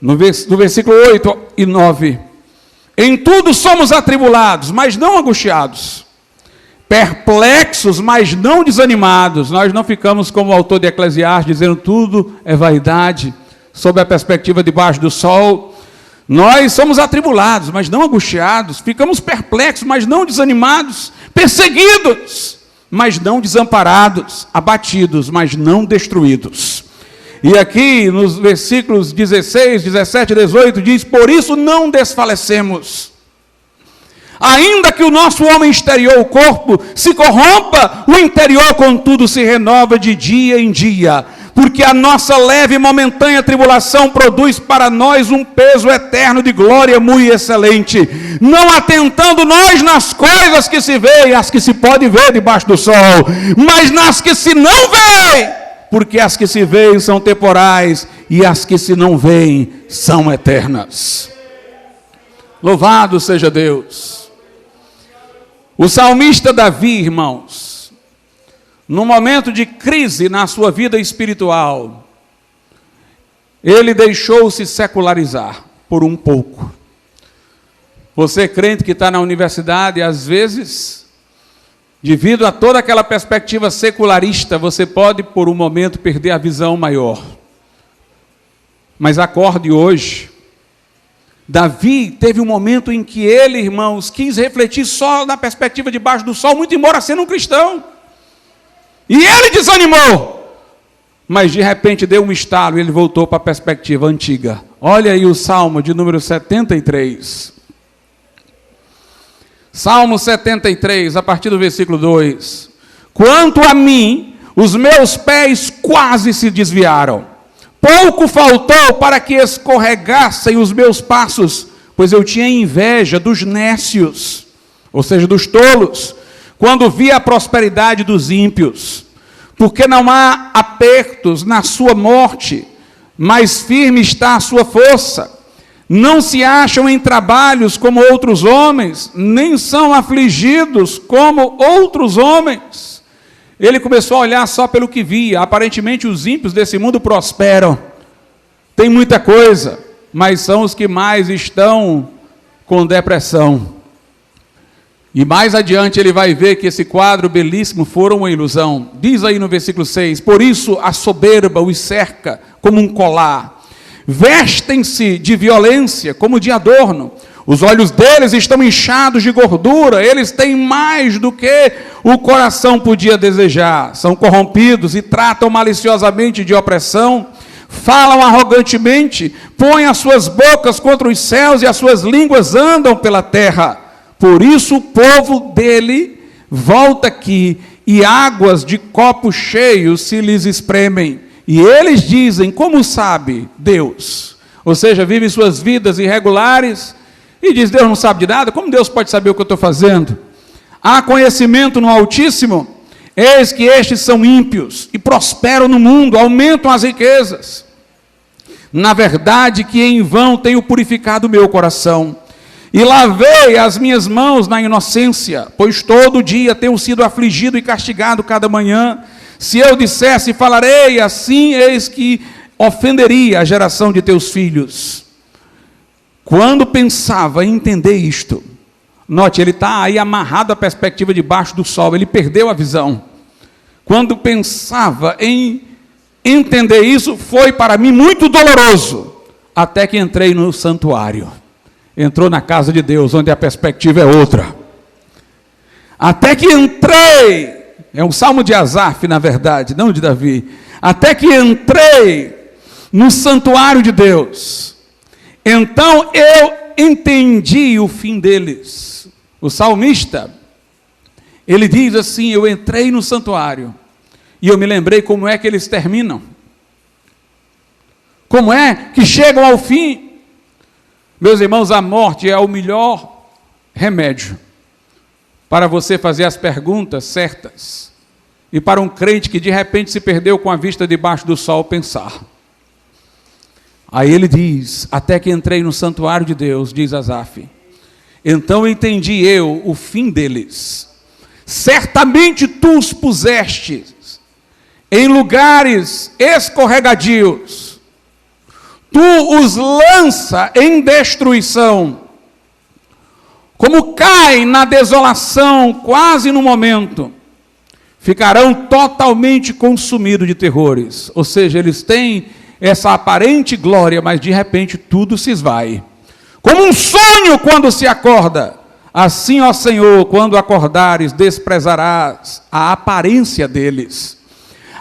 no versículo 8 e 9, em tudo somos atribulados, mas não angustiados, perplexos, mas não desanimados. Nós não ficamos como o autor de Eclesiastes, dizendo tudo é vaidade, sob a perspectiva debaixo do sol. Nós somos atribulados, mas não angustiados, ficamos perplexos, mas não desanimados, perseguidos, mas não desamparados, abatidos, mas não destruídos. E aqui nos versículos 16, 17 e 18 diz, por isso não desfalecemos. Ainda que o nosso homem exterior, o corpo, se corrompa, o interior contudo se renova de dia em dia, porque a nossa leve e momentânea tribulação produz para nós um peso eterno de glória muito excelente, não atentando nós nas coisas que se vê e as que se pode ver debaixo do sol, mas nas que se não vê, porque as que se veem são temporais e as que se não veem são eternas. Louvado seja Deus. O salmista Davi, irmãos, no momento de crise na sua vida espiritual, ele deixou-se secularizar por um pouco. Você crente que está na universidade, às vezes, devido a toda aquela perspectiva secularista, você pode por um momento perder a visão maior. Mas acorde hoje, Davi teve um momento em que ele, irmãos, quis refletir só na perspectiva debaixo do sol, muito embora sendo um cristão. E ele desanimou, mas de repente deu um estalo e ele voltou para a perspectiva antiga. Olha aí o Salmo de número 73. Salmo 73, a partir do versículo 2. Quanto a mim, os meus pés quase se desviaram. Pouco faltou para que escorregassem os meus passos, pois eu tinha inveja dos nécios, ou seja, dos tolos, quando vi a prosperidade dos ímpios. porque não há apertos na sua morte, mas firme está a sua força. Não se acham em trabalhos como outros homens, nem são afligidos como outros homens. Ele começou a olhar só pelo que via. Aparentemente os ímpios desse mundo prosperam, tem muita coisa, mas são os que mais estão com depressão. E mais adiante ele vai ver que esse quadro belíssimo foi uma ilusão. Diz aí no versículo 6, por isso a soberba os cerca como um colar, vestem-se de violência como de adorno, os olhos deles estão inchados de gordura, eles têm mais do que o coração podia desejar, são corrompidos e tratam maliciosamente de opressão, falam arrogantemente, põem as suas bocas contra os céus e as suas línguas andam pela terra. Por isso o povo dele volta aqui e águas de copos cheios se lhes espremem. E eles dizem, como sabe Deus? Ou seja, vivem suas vidas irregulares e diz, Deus não sabe de nada? Como Deus pode saber o que eu estou fazendo? Há conhecimento no Altíssimo? Eis que estes são ímpios e prosperam no mundo, aumentam as riquezas. Na verdade que em vão tenho purificado o meu coração e lavei as minhas mãos na inocência, pois todo dia tenho sido afligido e castigado cada manhã. Se eu dissesse, falarei assim, eis que ofenderia a geração de teus filhos. Quando pensava em entender isto, note, ele está aí amarrado à perspectiva debaixo do sol, ele perdeu a visão. Quando pensava em entender isso, foi para mim muito doloroso, até que entrei no santuário. Entrou na casa de Deus, onde a perspectiva é outra. Até que entrei, é um salmo de Asaf, na verdade, não de Davi. Até que entrei no santuário de Deus, então eu entendi o fim deles. O salmista, ele diz assim, eu entrei no santuário, e eu me lembrei como é que eles terminam. Como é que chegam ao fim? Meus irmãos, a morte é o melhor remédio para você fazer as perguntas certas e para um crente que de repente se perdeu com a vista debaixo do sol pensar. Aí ele diz, até que entrei no santuário de Deus, diz Asaf, então entendi eu o fim deles. Certamente tu os pusestes em lugares escorregadios, tu os lança em destruição, como caem na desolação, quase no momento, ficarão totalmente consumidos de terrores. Ou seja, eles têm essa aparente glória, mas de repente tudo se esvai. Como um sonho quando se acorda, assim, ó Senhor, quando acordares, desprezarás a aparência deles.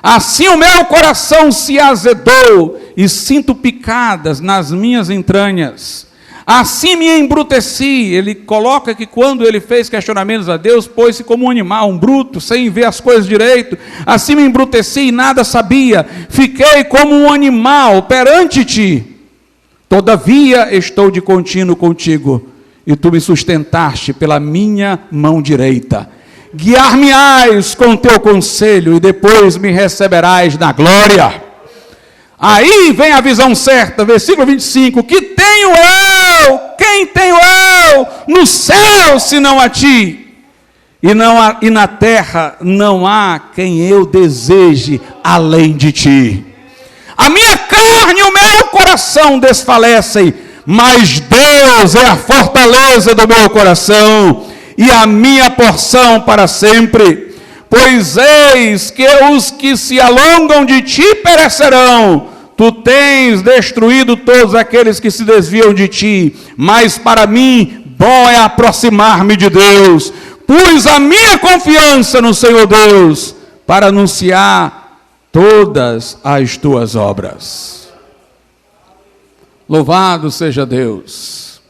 Assim o meu coração se azedou e sinto picadas nas minhas entranhas. Assim me embruteci. Ele coloca que quando ele fez questionamentos a Deus, pôs-se como um animal, um bruto, sem ver as coisas direito. Assim me embruteci e nada sabia. Fiquei como um animal perante ti. Todavia estou de contínuo contigo, e tu me sustentaste pela minha mão direita. Guiar-me-ás com teu conselho, e depois me receberás na glória. Aí vem a visão certa, versículo 25, que tenho eu, quem tenho eu no céu, senão a ti? E na terra não há quem eu deseje além de ti. A minha carne e o meu coração desfalecem, mas Deus é a fortaleza do meu coração e a minha porção para sempre. Pois eis que os que se alongam de ti perecerão. Tu tens destruído todos aqueles que se desviam de ti, mas para mim bom é aproximar-me de Deus. Pus a minha confiança no Senhor Deus para anunciar todas as tuas obras. Louvado seja Deus.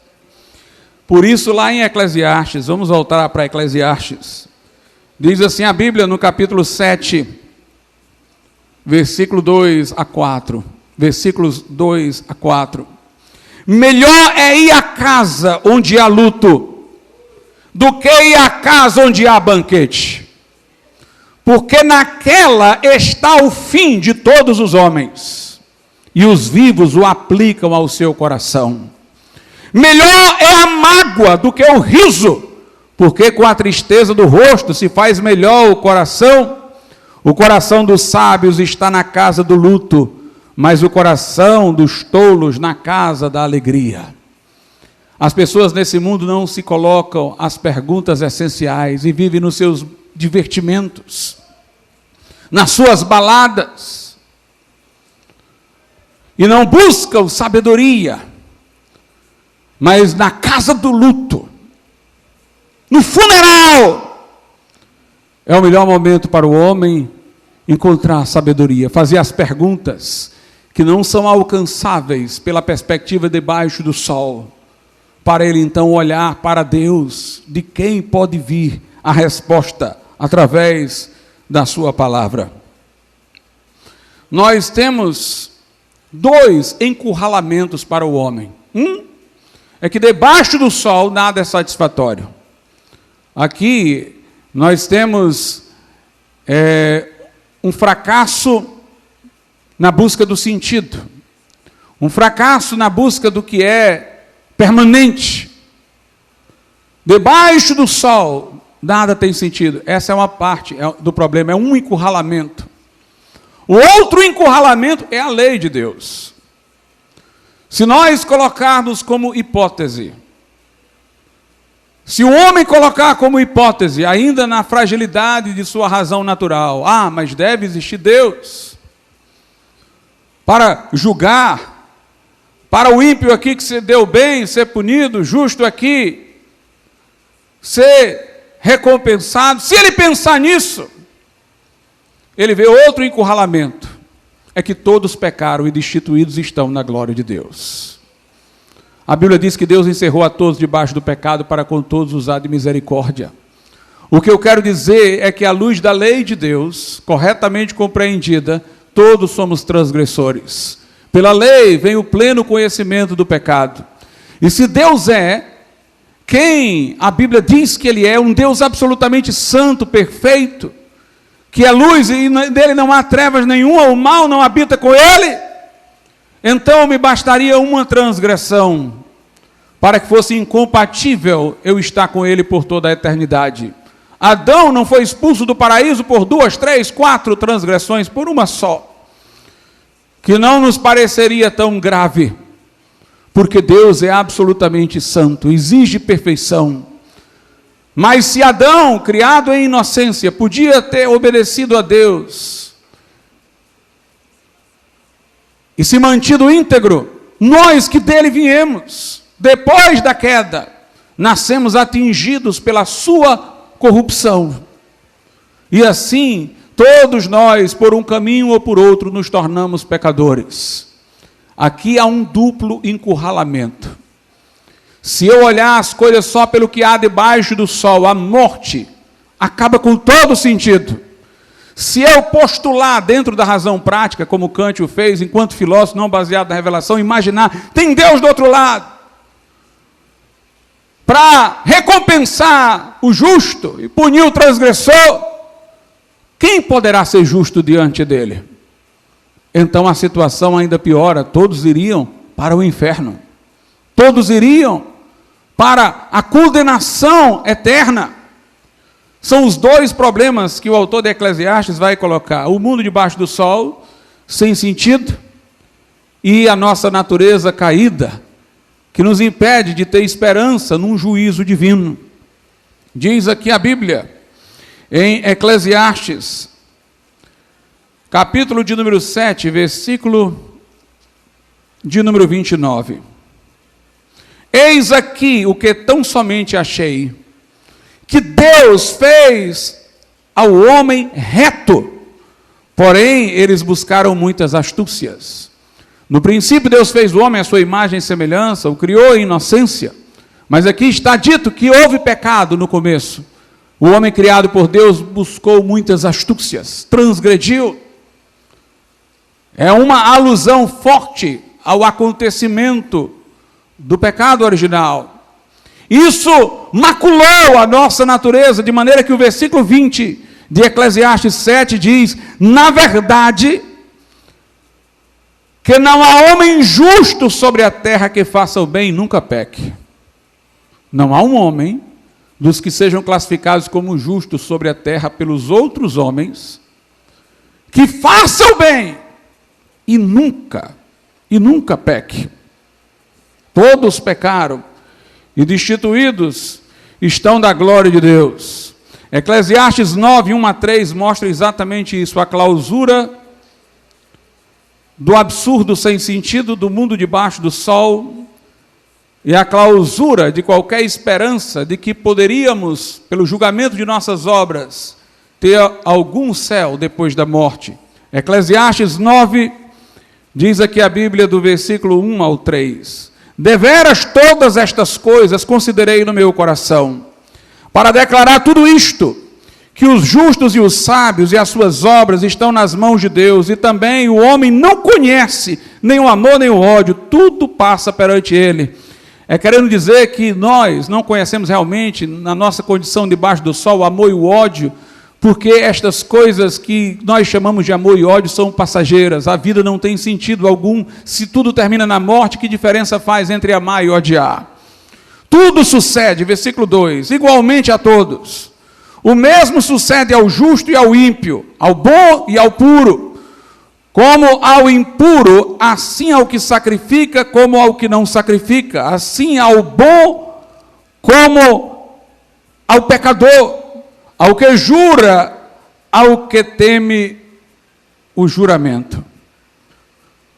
Por isso, lá em Eclesiastes, vamos voltar para Eclesiastes, diz assim a Bíblia no capítulo 7, versículo 2 a 4, versículos 2 a 4. Melhor é ir à casa onde há luto, do que ir à casa onde há banquete. porque naquela está o fim de todos os homens, e os vivos o aplicam ao seu coração. Melhor é a mágoa do que o riso, porque com a tristeza do rosto se faz melhor o coração. O coração dos sábios está na casa do luto, mas o coração dos tolos na casa da alegria. As pessoas nesse mundo não se colocam as perguntas essenciais e vivem nos seus divertimentos, nas suas baladas, e não buscam sabedoria, mas na casa do luto, no funeral, é o melhor momento para o homem encontrar sabedoria, fazer as perguntas que não são alcançáveis pela perspectiva debaixo do sol, para ele então olhar para Deus, de quem pode vir a resposta através da sua palavra. Nós temos 2 encurralamentos para o homem. É que debaixo do sol nada é satisfatório. Aqui nós temos um fracasso na busca do sentido, um fracasso na busca do que é permanente. Debaixo do sol nada tem sentido. Essa é uma parte do problema, é um encurralamento. O outro encurralamento é a lei de Deus. Se nós colocarmos como hipótese, se o homem colocar como hipótese, ainda na fragilidade de sua razão natural, mas deve existir Deus para julgar, para o ímpio aqui que se deu bem, ser punido, justo aqui, ser recompensado. Se ele pensar nisso, ele vê outro encurralamento, é que todos pecaram e destituídos estão na glória de Deus. A Bíblia diz que Deus encerrou a todos debaixo do pecado para com todos usar de misericórdia. O que eu quero dizer é que à luz da lei de Deus, corretamente compreendida, todos somos transgressores. Pela lei vem o pleno conhecimento do pecado. E se Deus é quem a Bíblia diz que Ele é, um Deus absolutamente santo, perfeito, que é luz e nele não há trevas nenhuma, o mal não habita com Ele, então me bastaria uma transgressão para que fosse incompatível eu estar com Ele por toda a eternidade. Adão não foi expulso do paraíso por 2, 3, 4 transgressões, por uma só, que não nos pareceria tão grave, porque Deus é absolutamente santo, exige perfeição. Mas se Adão, criado em inocência, podia ter obedecido a Deus e se mantido íntegro, nós que dele viemos, depois da queda, nascemos atingidos pela sua corrupção. E assim, todos nós, por um caminho ou por outro, nos tornamos pecadores. Aqui há um duplo encurralamento. Se eu olhar as coisas só pelo que há debaixo do sol, a morte acaba com todo sentido. Se eu postular dentro da razão prática, como Kant o fez, enquanto filósofo não baseado na revelação, imaginar, tem Deus do outro lado, para recompensar o justo e punir o transgressor, quem poderá ser justo diante dele? Então a situação ainda piora, todos iriam para o inferno, todos iriam para a condenação eterna. São os 2 problemas que o autor de Eclesiastes vai colocar: o mundo debaixo do sol, sem sentido, e a nossa natureza caída, que nos impede de ter esperança num juízo divino. Diz aqui a Bíblia, em Eclesiastes, capítulo de número 7, versículo de número 29. Eis aqui o que tão somente achei, que Deus fez ao homem reto, porém eles buscaram muitas astúcias. No princípio Deus fez o homem à sua imagem e semelhança, o criou em inocência, mas aqui está dito que houve pecado no começo. O homem criado por Deus buscou muitas astúcias, transgrediu. É uma alusão forte ao acontecimento do pecado original. Isso maculou a nossa natureza, de maneira que o versículo 20 de Eclesiastes 7 diz: na verdade, que não há homem justo sobre a terra que faça o bem e nunca peque. Não há um homem dos que sejam classificados como justos sobre a terra pelos outros homens que faça o bem e nunca peque. Todos pecaram e destituídos estão da glória de Deus. Eclesiastes 9, 1-3 mostra exatamente isso, a clausura do absurdo sem sentido do mundo debaixo do sol e a clausura de qualquer esperança de que poderíamos, pelo julgamento de nossas obras, ter algum céu depois da morte. Eclesiastes 9 diz aqui a Bíblia do versículo 1 ao 3: deveras todas estas coisas considerei no meu coração, para declarar tudo isto, que os justos e os sábios e as suas obras estão nas mãos de Deus, e também o homem não conhece nem o amor nem o ódio, tudo passa perante ele. É querendo dizer que nós não conhecemos realmente, na nossa condição debaixo do sol, o amor e o ódio, porque estas coisas que nós chamamos de amor e ódio são passageiras. A vida não tem sentido algum. Se tudo termina na morte, que diferença faz entre amar e odiar? Tudo sucede, versículo 2, igualmente a todos. O mesmo sucede ao justo e ao ímpio, ao bom e ao puro. Como ao impuro, assim ao que sacrifica, como ao que não sacrifica. Assim ao bom, como ao pecador. Ao que jura, ao que teme o juramento.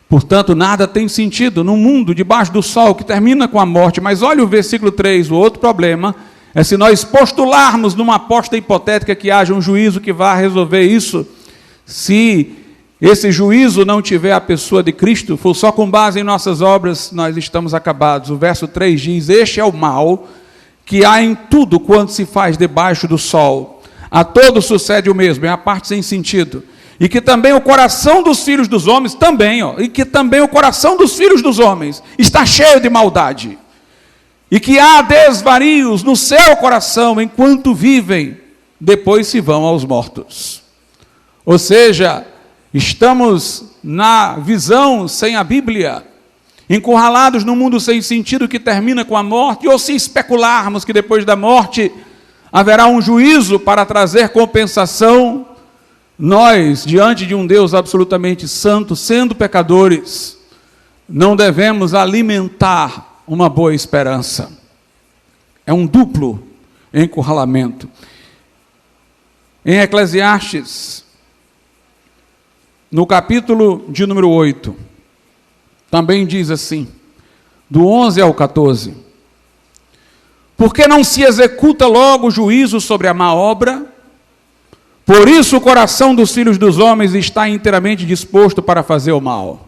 Portanto, nada tem sentido no mundo debaixo do sol que termina com a morte. Mas olha o versículo 3, o outro problema é se nós postularmos numa aposta hipotética que haja um juízo que vá resolver isso, se esse juízo não tiver a pessoa de Cristo, for só com base em nossas obras, nós estamos acabados. O verso 3 diz: este é o mal que há em tudo quanto se faz debaixo do sol. A todos sucede o mesmo, é a parte sem sentido. E que também o coração dos filhos dos homens, e que também o coração dos filhos dos homens está cheio de maldade. E que há desvarios no seu coração enquanto vivem, depois se vão aos mortos. Ou seja, estamos na visão sem a Bíblia, encurralados num mundo sem sentido que termina com a morte, ou se especularmos que depois da morte haverá um juízo para trazer compensação, nós, diante de um Deus absolutamente santo, sendo pecadores, não devemos alimentar uma boa esperança. É um duplo encurralamento. Em Eclesiastes, no capítulo de número 8, também diz assim, do 11 ao 14: porque não se executa logo o juízo sobre a má obra? Por isso o coração dos filhos dos homens está inteiramente disposto para fazer o mal.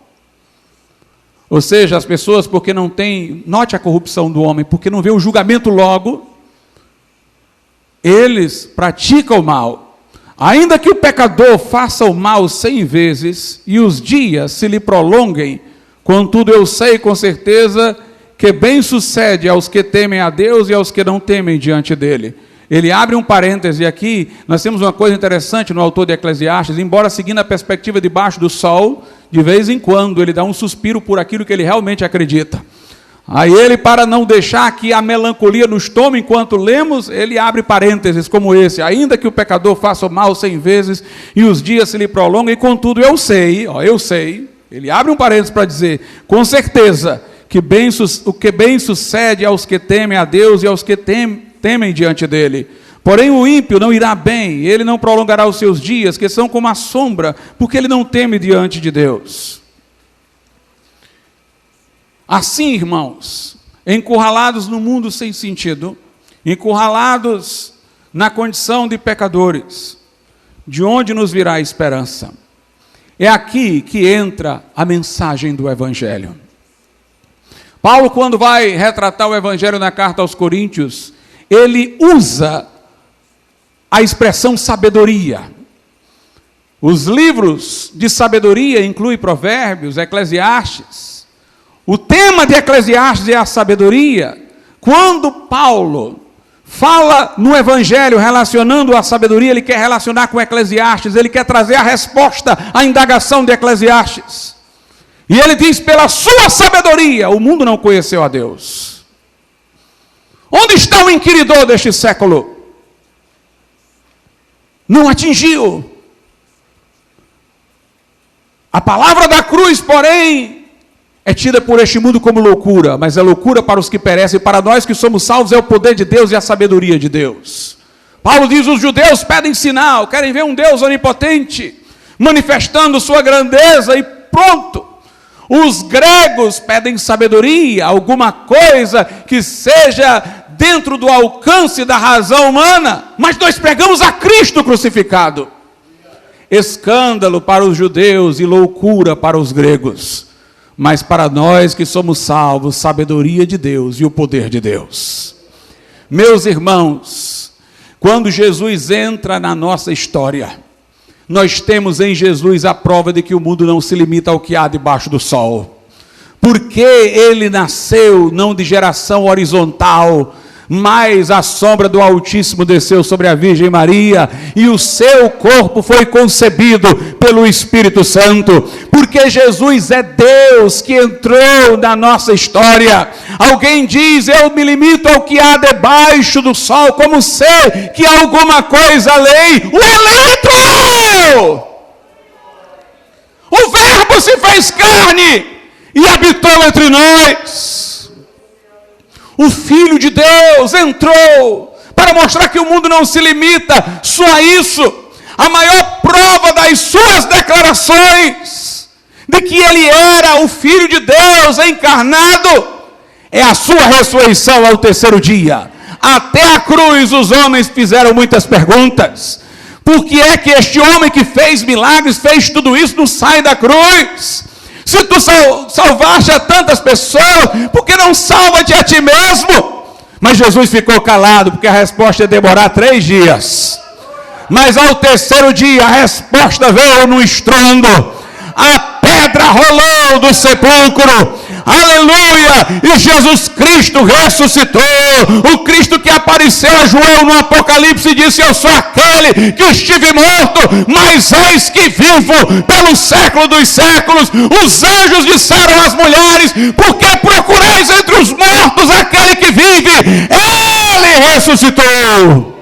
Ou seja, as pessoas, porque não têm, note a corrupção do homem, porque não vê o julgamento logo, eles praticam o mal. Ainda que o pecador faça o mal 100 vezes, e os dias se lhe prolonguem, contudo eu sei com certeza que bem sucede aos que temem a Deus e aos que não temem diante dele. Ele abre um parêntese aqui, nós temos uma coisa interessante no autor de Eclesiastes, embora seguindo a perspectiva debaixo do sol, de vez em quando ele dá um suspiro por aquilo que ele realmente acredita. Aí ele, para não deixar que a melancolia nos tome enquanto lemos, ele abre parênteses como esse: ainda que o pecador faça o mal 100 vezes e os dias se lhe prolongam, e contudo eu sei, ele abre um parênteses para dizer, com certeza, que o que bem sucede aos que temem a Deus e aos que temem diante dele. Porém o ímpio não irá bem, ele não prolongará os seus dias, que são como a sombra, porque ele não teme diante de Deus. Assim, irmãos, encurralados no mundo sem sentido, encurralados na condição de pecadores, de onde nos virá a esperança? É aqui que entra a mensagem do Evangelho. Paulo, quando vai retratar o Evangelho na carta aos Coríntios, ele usa a expressão sabedoria. Os livros de sabedoria incluem Provérbios, Eclesiastes. O tema de Eclesiastes é a sabedoria. Quando Paulo fala no Evangelho, relacionando a sabedoria, ele quer relacionar com Eclesiastes, ele quer trazer a resposta à indagação de Eclesiastes. E ele diz, pela sua sabedoria, o mundo não conheceu a Deus. Onde está o inquiridor deste século? Não atingiu. A palavra da cruz, porém, é tida por este mundo como loucura, mas é loucura para os que perecem, para nós que somos salvos é o poder de Deus e a sabedoria de Deus. Paulo diz, os judeus pedem sinal, querem ver um Deus onipotente, manifestando sua grandeza e pronto. Os gregos pedem sabedoria, alguma coisa que seja dentro do alcance da razão humana, mas nós pregamos a Cristo crucificado. Escândalo para os judeus e loucura para os gregos, mas para nós que somos salvos, sabedoria de Deus e o poder de Deus. Meus irmãos, quando Jesus entra na nossa história, nós temos em Jesus a prova de que o mundo não se limita ao que há debaixo do sol. Porque ele nasceu não de geração horizontal, mas a sombra do Altíssimo desceu sobre a Virgem Maria, e o seu corpo foi concebido pelo Espírito Santo, porque Jesus é Deus que entrou na nossa história. Alguém diz, eu me limito ao que há debaixo do sol, como sei que alguma coisa além. O Ele entrou! O Verbo se fez carne e habitou entre nós. O Filho de Deus entrou para mostrar que o mundo não se limita só a isso. A maior prova das suas declarações de que ele era o Filho de Deus encarnado é a sua ressurreição ao terceiro dia. Até a cruz os homens fizeram muitas perguntas. Por que é que este homem que fez milagres, fez tudo isso, não sai da cruz? Se tu salvaste a tantas pessoas, por que não salva-te a ti mesmo? Mas Jesus ficou calado, porque a resposta ia demorar 3 dias. Mas ao terceiro dia, a resposta veio no estrondo. A pedra rolou do sepulcro. Aleluia! E Jesus Cristo ressuscitou. O Cristo que apareceu a João no Apocalipse e disse, eu sou aquele que estive morto, mas eis que vivo pelo século dos séculos. Os anjos disseram às mulheres, porque procurais entre os mortos aquele que vive? Ele ressuscitou.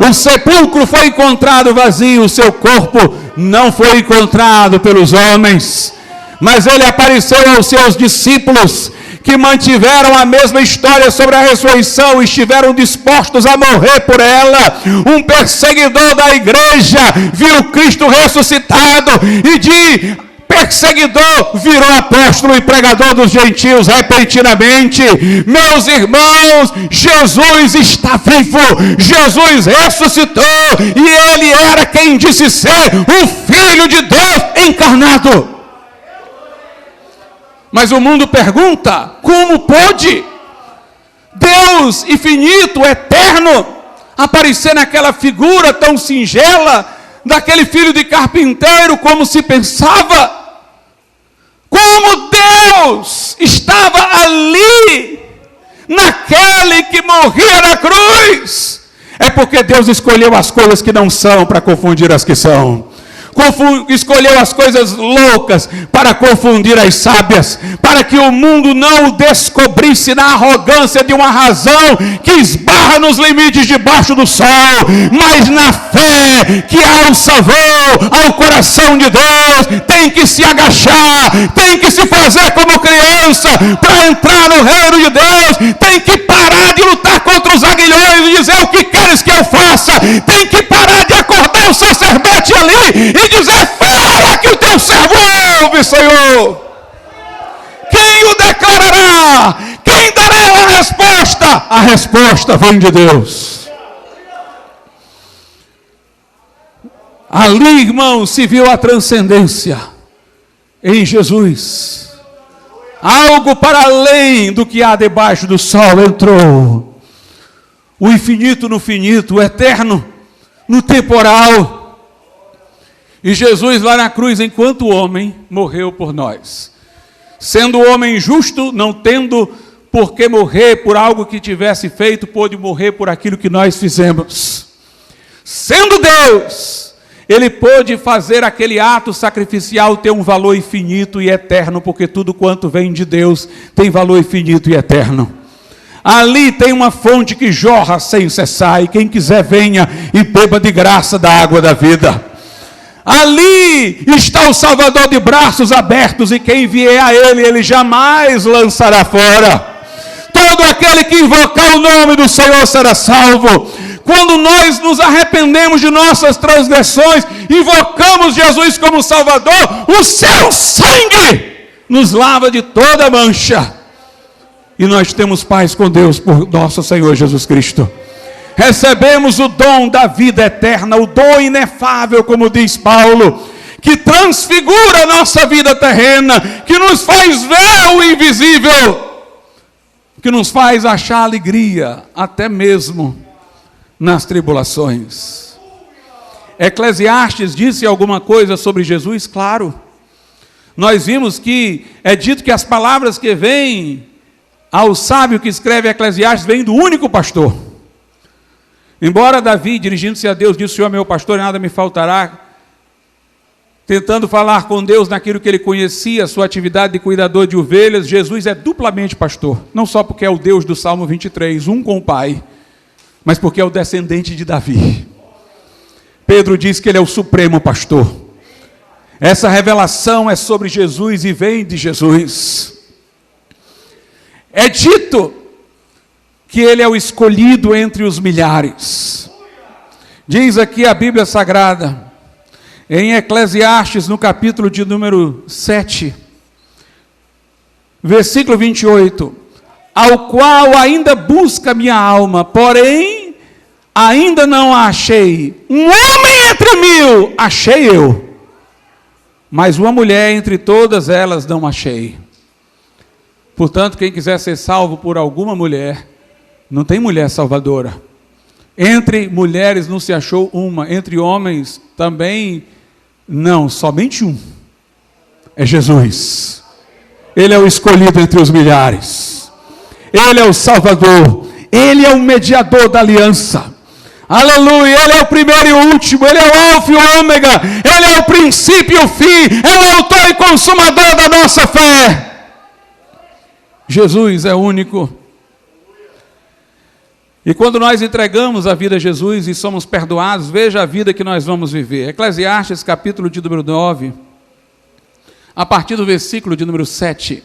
O sepulcro foi encontrado vazio, o seu corpo não foi encontrado pelos homens. Mas ele apareceu aos seus discípulos, que mantiveram a mesma história sobre a ressurreição, e estiveram dispostos a morrer por ela. Um perseguidor da igreja viu Cristo ressuscitado, e de perseguidor virou apóstolo e pregador dos gentios repentinamente. Meus irmãos, Jesus está vivo, Jesus ressuscitou, e ele era quem disse ser o Filho de Deus encarnado. Mas o mundo pergunta, como pode Deus infinito, eterno, aparecer naquela figura tão singela, daquele filho de carpinteiro, como se pensava? Como Deus estava ali, naquele que morria na cruz? É porque Deus escolheu as coisas que não são para confundir as que são. Escolheu as coisas loucas para confundir as sábias, para que o mundo não o descobrisse na arrogância de uma razão que esbarra nos limites debaixo do sol, mas na fé que alça voo ao coração de Deus. Tem que se agachar, tem que se fazer como criança para entrar no reino de Deus, tem que parar de lutar contra os aguilhões e dizer, o que queres que eu faça? Tem que parar de acordar o sacerdote ali e dizer, fala que o teu servo ouve, Senhor. Quem o declarará? Quem dará a resposta? A resposta vem de Deus. Ali, irmão, se viu a transcendência em Jesus. Algo para além do que há debaixo do sol entrou. O infinito no finito, o eterno no temporal. E Jesus lá na cruz, enquanto homem, morreu por nós. Sendo homem justo, não tendo porque morrer por algo que tivesse feito, pôde morrer por aquilo que nós fizemos. Sendo Deus, Ele pôde fazer aquele ato sacrificial ter um valor infinito e eterno, porque tudo quanto vem de Deus tem valor infinito e eterno. Ali tem uma fonte que jorra sem cessar, e quem quiser venha e beba de graça da água da vida. Ali está o Salvador de braços abertos, e quem vier a Ele, Ele jamais lançará fora. Todo aquele que invocar o nome do Senhor será salvo. Quando nós nos arrependemos de nossas transgressões, invocamos Jesus como Salvador, o seu sangue nos lava de toda mancha. E nós temos paz com Deus por nosso Senhor Jesus Cristo. Recebemos o dom da vida eterna, o dom inefável, como diz Paulo, que transfigura a nossa vida terrena, que nos faz ver o invisível, que nos faz achar alegria, até mesmo nas tribulações. Eclesiastes disse alguma coisa sobre Jesus? Claro. Nós vimos que é dito que as palavras que vêm ao sábio que escreve Eclesiastes vêm do único pastor. Embora Davi, dirigindo-se a Deus, disse: "O Senhor é meu pastor e nada me faltará", tentando falar com Deus naquilo que ele conhecia, sua atividade de cuidador de ovelhas, Jesus é duplamente pastor. Não só porque é o Deus do Salmo 23, um com o Pai, mas porque é o descendente de Davi. Pedro diz que ele é o supremo pastor. Essa revelação é sobre Jesus e vem de Jesus. É dito que ele é o escolhido entre os milhares. Diz aqui a Bíblia Sagrada, em Eclesiastes, no capítulo de número 7, versículo 28, ao qual ainda busca minha alma, porém ainda não a achei. Um homem entre 1000 achei eu, mas uma mulher entre todas elas não achei. Portanto, quem quiser ser salvo por alguma mulher, não tem mulher salvadora. Entre mulheres não se achou uma, entre homens também não, somente um. É Jesus. Ele é o escolhido entre os milhares. Ele é o Salvador. Ele é o mediador da aliança. Aleluia, Ele é o primeiro e o último, Ele é o alfa e o ômega, Ele é o princípio e o fim, é o autor e consumador da nossa fé. Jesus é único. E quando nós entregamos a vida a Jesus e somos perdoados, veja a vida que nós vamos viver. Eclesiastes, capítulo de número 9, a partir do versículo de número 7.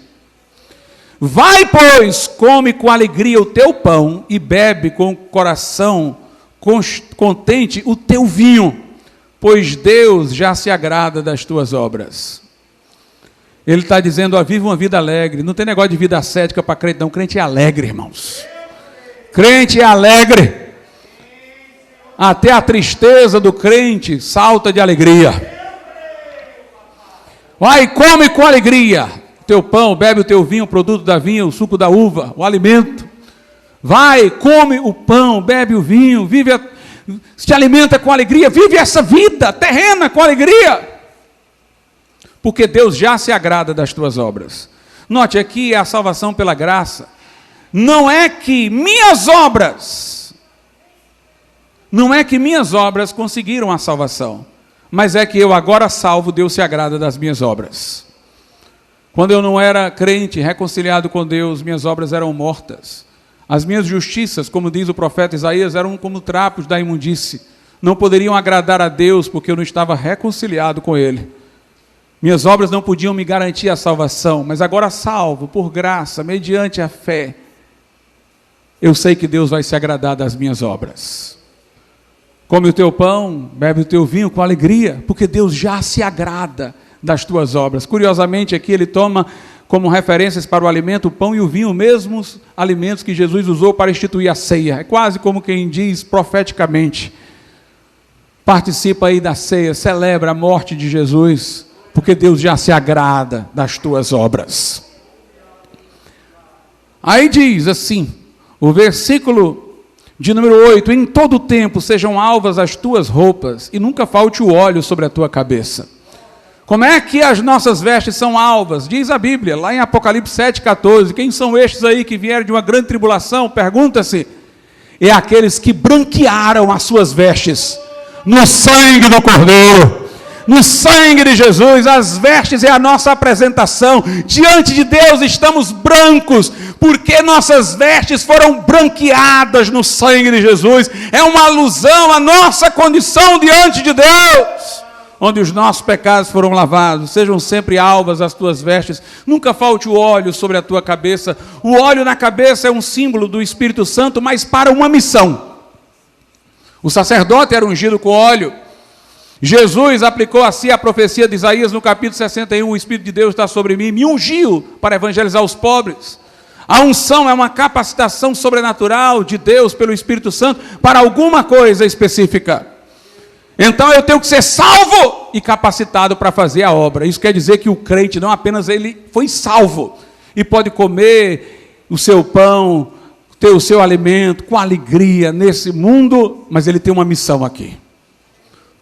Vai, pois, come com alegria o teu pão e bebe com o coração contente o teu vinho, pois Deus já se agrada das tuas obras. Ele está dizendo: ó, vive uma vida alegre. Não tem negócio de vida ascética para crente, não. Crente é alegre, irmãos. Crente é alegre. Até a tristeza do crente salta de alegria. Vai, come com alegria o teu pão, bebe o teu vinho, o produto da vinha, o suco da uva, o alimento. Vai, come o pão, bebe o vinho, se alimenta com alegria, vive essa vida terrena com alegria. Porque Deus já se agrada das tuas obras. Note, aqui é a salvação pela graça. Não é que minhas obras conseguiram a salvação, mas é que eu agora salvo, Deus se agrada das minhas obras. Quando eu não era crente, reconciliado com Deus, minhas obras eram mortas. As minhas justiças, como diz o profeta Isaías, eram como trapos da imundície. Não poderiam agradar a Deus, porque eu não estava reconciliado com Ele. Minhas obras não podiam me garantir a salvação, mas agora salvo, por graça, mediante a fé, eu sei que Deus vai se agradar das minhas obras. Come o teu pão, bebe o teu vinho com alegria, porque Deus já se agrada das tuas obras. Curiosamente, aqui ele toma como referências para o alimento, o pão e o vinho, mesmos alimentos que Jesus usou para instituir a ceia. É quase como quem diz profeticamente: participa aí da ceia, celebra a morte de Jesus, porque Deus já se agrada das tuas obras. Aí diz assim, o versículo de número 8: em todo tempo sejam alvas as tuas roupas, e nunca falte o óleo sobre a tua cabeça. Como é que as nossas vestes são alvas? Diz a Bíblia, lá em Apocalipse 7,14. Quem são estes aí que vieram de uma grande tribulação? Pergunta-se. É aqueles que branquearam as suas vestes no sangue do Cordeiro, no sangue de Jesus. As vestes é a nossa apresentação. Diante de Deus estamos brancos, porque nossas vestes foram branqueadas no sangue de Jesus. É uma alusão à nossa condição diante de Deus, onde os nossos pecados foram lavados. Sejam sempre alvas as tuas vestes. Nunca falte o óleo sobre a tua cabeça. O óleo na cabeça é um símbolo do Espírito Santo, mas para uma missão. O sacerdote era ungido com óleo. Jesus aplicou a si a profecia de Isaías no capítulo 61. O Espírito de Deus está sobre mim, me ungiu para evangelizar os pobres. A unção é uma capacitação sobrenatural de Deus pelo Espírito Santo para alguma coisa específica. Então eu tenho que ser salvo e capacitado para fazer a obra. Isso quer dizer que o crente não apenas ele foi salvo e pode comer o seu pão, ter o seu alimento com alegria nesse mundo, mas ele tem uma missão aqui.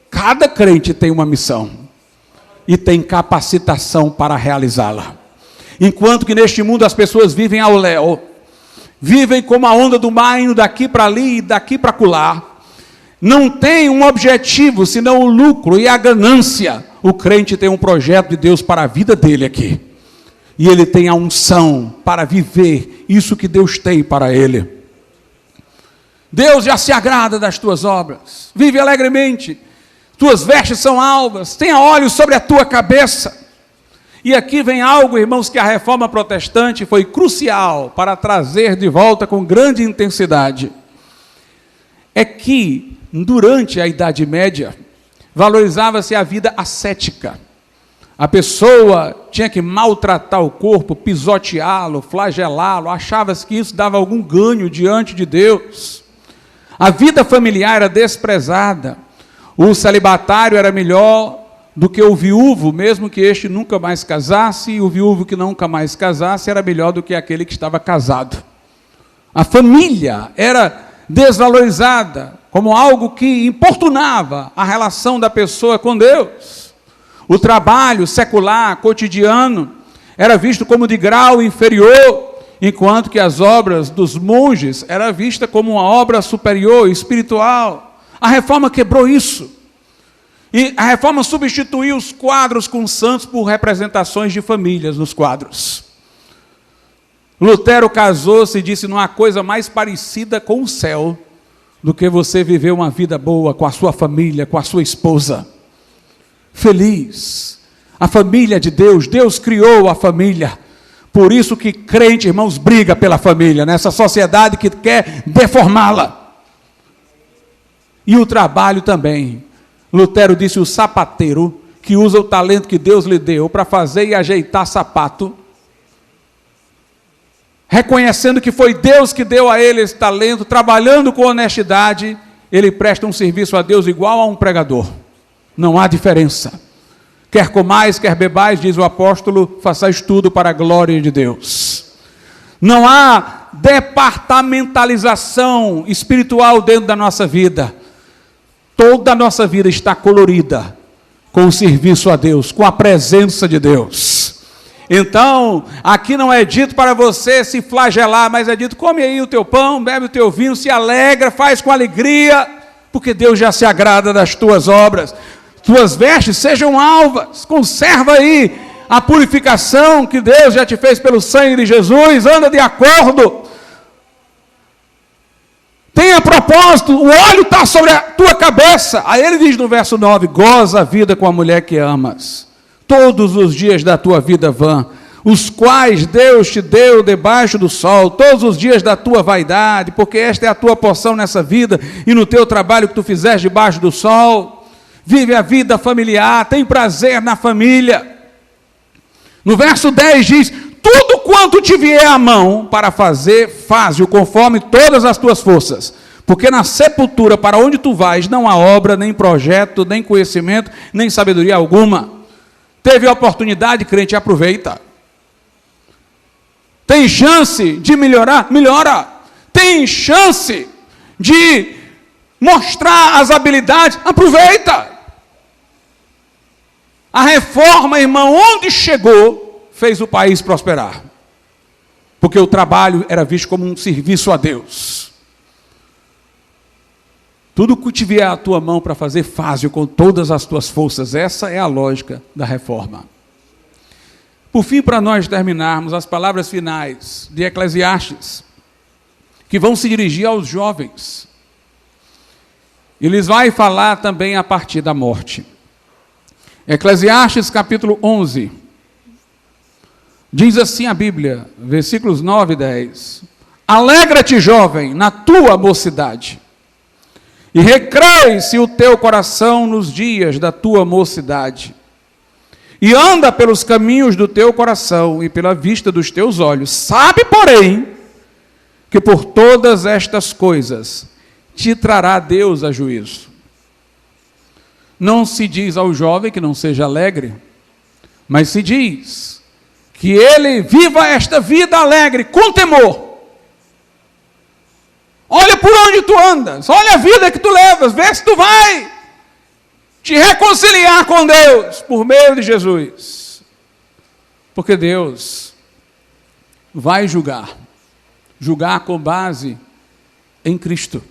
Cada crente tem uma missão e tem capacitação para realizá-la. Enquanto que neste mundo as pessoas vivem ao léu, vivem como a onda do mar, indo daqui para ali e daqui para acolá, não tem um objetivo, senão o lucro e a ganância. O crente tem um projeto de Deus para a vida dele aqui. E ele tem a unção para viver isso que Deus tem para ele. Deus já se agrada das tuas obras. Vive alegremente. Tuas vestes são alvas. Tenha óleo sobre a tua cabeça. E aqui vem algo, irmãos, que a reforma protestante foi crucial para trazer de volta com grande intensidade. É que durante a Idade Média, valorizava-se a vida ascética. A pessoa tinha que maltratar o corpo, pisoteá-lo, flagelá-lo, achava-se que isso dava algum ganho diante de Deus. A vida familiar era desprezada. O celibatário era melhor do que o viúvo, mesmo que este nunca mais casasse, e o viúvo que nunca mais casasse era melhor do que aquele que estava casado. A família era desvalorizada, como algo que importunava a relação da pessoa com Deus. O trabalho secular, cotidiano, era visto como de grau inferior, enquanto que as obras dos monges era vista como uma obra superior, espiritual. A reforma quebrou isso. E a reforma substituiu os quadros com santos por representações de famílias nos quadros. Lutero casou-se e disse: não há coisa mais parecida com o céu do que você viver uma vida boa com a sua família, com a sua esposa. Feliz. A família de Deus, Deus criou a família. Por isso que crente, irmãos, briga pela família, nessa sociedade que quer deformá-la. E o trabalho também. Lutero disse: o sapateiro que usa o talento que Deus lhe deu para fazer e ajeitar sapato, reconhecendo que foi Deus que deu a ele esse talento, trabalhando com honestidade, ele presta um serviço a Deus igual a um pregador. Não há diferença. Quer comais, quer bebais, diz o apóstolo, façais tudo para a glória de Deus. Não há departamentalização espiritual dentro da nossa vida. Toda a nossa vida está colorida com o serviço a Deus, com a presença de Deus. Então, aqui não é dito para você se flagelar, mas é dito: come aí o teu pão, bebe o teu vinho, se alegra, faz com alegria, porque Deus já se agrada das tuas obras. Tuas vestes sejam alvas, conserva aí a purificação que Deus já te fez pelo sangue de Jesus, anda de acordo. Tenha propósito, o óleo está sobre a tua cabeça. Aí ele diz no verso 9: goza a vida com a mulher que amas, todos os dias da tua vida vã, os quais Deus te deu debaixo do sol, todos os dias da tua vaidade, porque esta é a tua porção nessa vida, e no teu trabalho que tu fizeres debaixo do sol. Vive a vida familiar, tem prazer na família. No verso 10 diz: tudo quanto te vier à mão para fazer, faze-o conforme todas as tuas forças, porque na sepultura para onde tu vais não há obra, nem projeto, nem conhecimento, nem sabedoria alguma. Teve a oportunidade, crente, aproveita. Tem chance de melhorar? Melhora. Tem chance de mostrar as habilidades? Aproveita. A reforma, irmão, onde chegou, fez o país prosperar. Porque o trabalho era visto como um serviço a Deus. Tudo que te vier à tua mão para fazer, faz-o com todas as tuas forças. Essa é a lógica da reforma. Por fim, para nós terminarmos, as palavras finais de Eclesiastes, que vão se dirigir aos jovens. Eles vai falar também a partir da morte. Eclesiastes capítulo 11, diz assim a Bíblia, versículos 9 e 10. Alegra-te, jovem, na tua mocidade, e recreie-se o teu coração nos dias da tua mocidade, e anda pelos caminhos do teu coração e pela vista dos teus olhos. Sabe, porém, que por todas estas coisas te trará Deus a juízo. Não se diz ao jovem que não seja alegre, mas se diz que ele viva esta vida alegre, com temor. Olha por onde tu andas, olha a vida que tu levas, vê se tu vai te reconciliar com Deus por meio de Jesus. Porque Deus vai julgar com base em Cristo,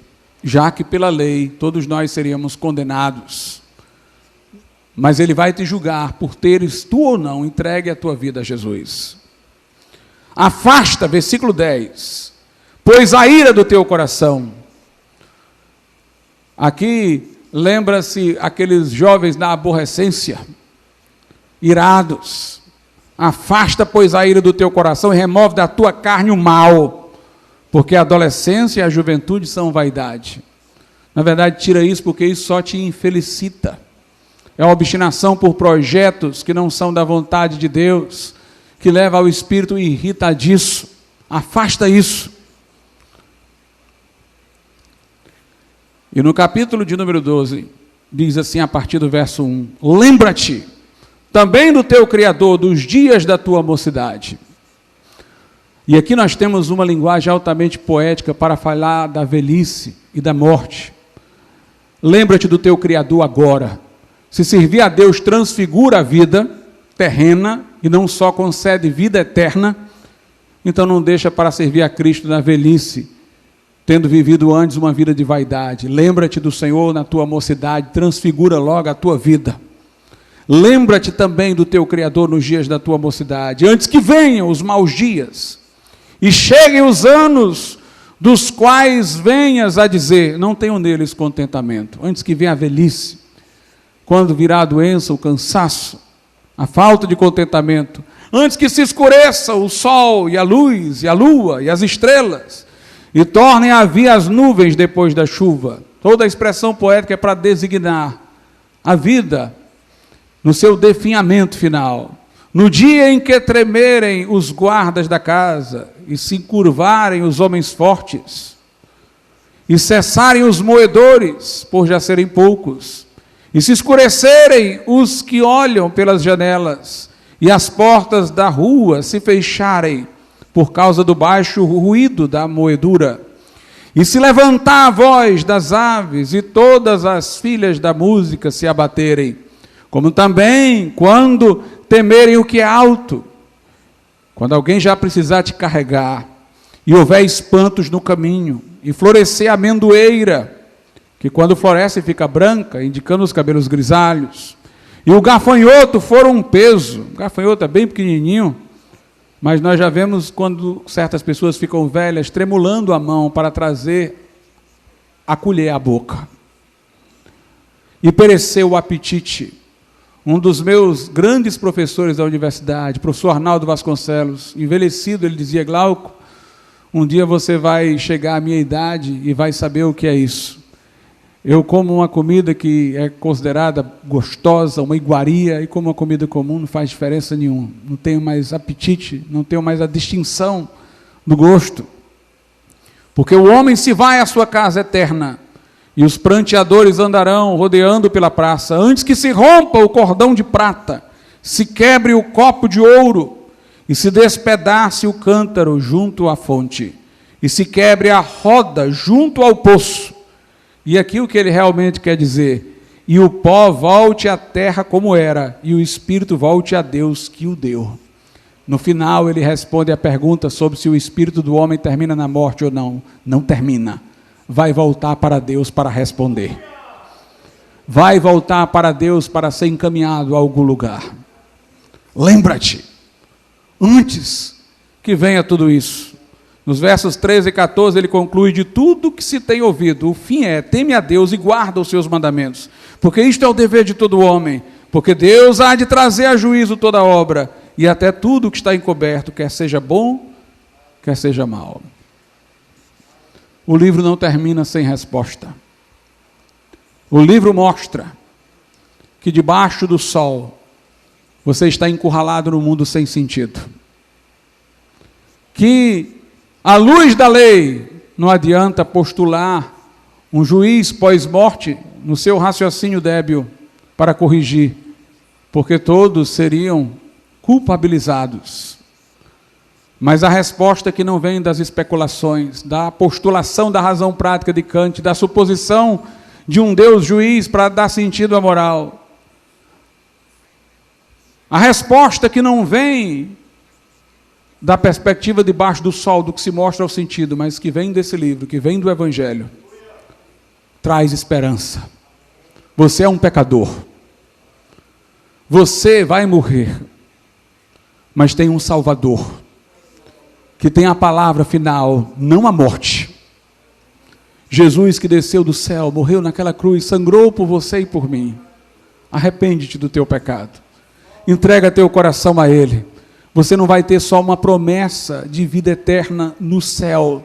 já que pela lei todos nós seríamos condenados. Mas Ele vai te julgar por teres tu ou não entregue a tua vida a Jesus. Afasta, versículo 10, pois a ira do teu coração. Aqui lembra-se aqueles jovens na aborrecência, irados. Afasta, pois, a ira do teu coração e remove da tua carne o mal, porque a adolescência e a juventude são vaidade. Na verdade, tira isso porque isso só te infelicita. É uma obstinação por projetos que não são da vontade de Deus, que leva ao espírito irritadiço. Afasta isso. E no capítulo de número 12, diz assim a partir do verso 1, lembra-te também do teu Criador, dos dias da tua mocidade. E aqui nós temos uma linguagem altamente poética para falar da velhice e da morte. Lembra-te do teu Criador agora. Se servir a Deus transfigura a vida terrena e não só concede vida eterna, então não deixa para servir a Cristo na velhice, tendo vivido antes uma vida de vaidade. Lembra-te do Senhor na tua mocidade, transfigura logo a tua vida. Lembra-te também do teu Criador nos dias da tua mocidade, antes que venham os maus dias, e cheguem os anos dos quais venhas a dizer, não tenho neles contentamento, antes que venha a velhice, quando virá a doença, o cansaço, a falta de contentamento, antes que se escureça o sol e a luz, e a lua e as estrelas, e tornem a vir as nuvens depois da chuva. Toda a expressão poética é para designar a vida no seu definhamento final. No dia em que tremerem os guardas da casa, e se encurvarem os homens fortes, e cessarem os moedores, por já serem poucos, e se escurecerem os que olham pelas janelas, e as portas da rua se fecharem, por causa do baixo ruído da moedura, e se levantar a voz das aves, e todas as filhas da música se abaterem, como também quando temerem o que é alto, quando alguém já precisar te carregar, e houver espantos no caminho, e florescer a amendoeira, que quando floresce fica branca, indicando os cabelos grisalhos, e o gafanhoto for um peso. O gafanhoto é bem pequenininho, mas nós já vemos quando certas pessoas ficam velhas, tremulando a mão para trazer a colher à boca. E pereceu o apetite. Um dos meus grandes professores da universidade, professor Arnaldo Vasconcelos, envelhecido, ele dizia, Glauco, um dia você vai chegar à minha idade e vai saber o que é isso. Eu como uma comida que é considerada gostosa, uma iguaria, e como uma comida comum não faz diferença nenhuma. Não tenho mais apetite, não tenho mais a distinção do gosto. Porque o homem se vai à sua casa eterna, e os pranteadores andarão rodeando pela praça, antes que se rompa o cordão de prata, se quebre o copo de ouro, e se despedace o cântaro junto à fonte, e se quebre a roda junto ao poço. E aqui o que ele realmente quer dizer, e o pó volte à terra como era, e o espírito volte a Deus que o deu. No final ele responde a pergunta sobre se o espírito do homem termina na morte ou não. Não termina. Vai voltar para Deus para responder. Vai voltar para Deus para ser encaminhado a algum lugar. Lembra-te, antes que venha tudo isso. Nos versos 13 e 14 ele conclui: de tudo que se tem ouvido, o fim é: teme a Deus e guarda os seus mandamentos, porque isto é o dever de todo homem, porque Deus há de trazer a juízo toda obra, e até tudo que está encoberto, quer seja bom, quer seja mal. O livro não termina sem resposta. O livro mostra que debaixo do sol você está encurralado no mundo sem sentido. Que à luz da lei não adianta postular um juiz pós-morte no seu raciocínio débil para corrigir, porque todos seriam culpabilizados. Mas a resposta que não vem das especulações, da postulação da razão prática de Kant, da suposição de um Deus juiz para dar sentido à moral. A resposta que não vem da perspectiva debaixo do sol, do que se mostra ao sentido, mas que vem desse livro, que vem do Evangelho, traz esperança. Você é um pecador. Você vai morrer, mas tem um Salvador, que tem a palavra final, não a morte. Jesus, que desceu do céu, morreu naquela cruz, sangrou por você e por mim. Arrepende-te do teu pecado. Entrega teu coração a Ele. Você não vai ter só uma promessa de vida eterna no céu.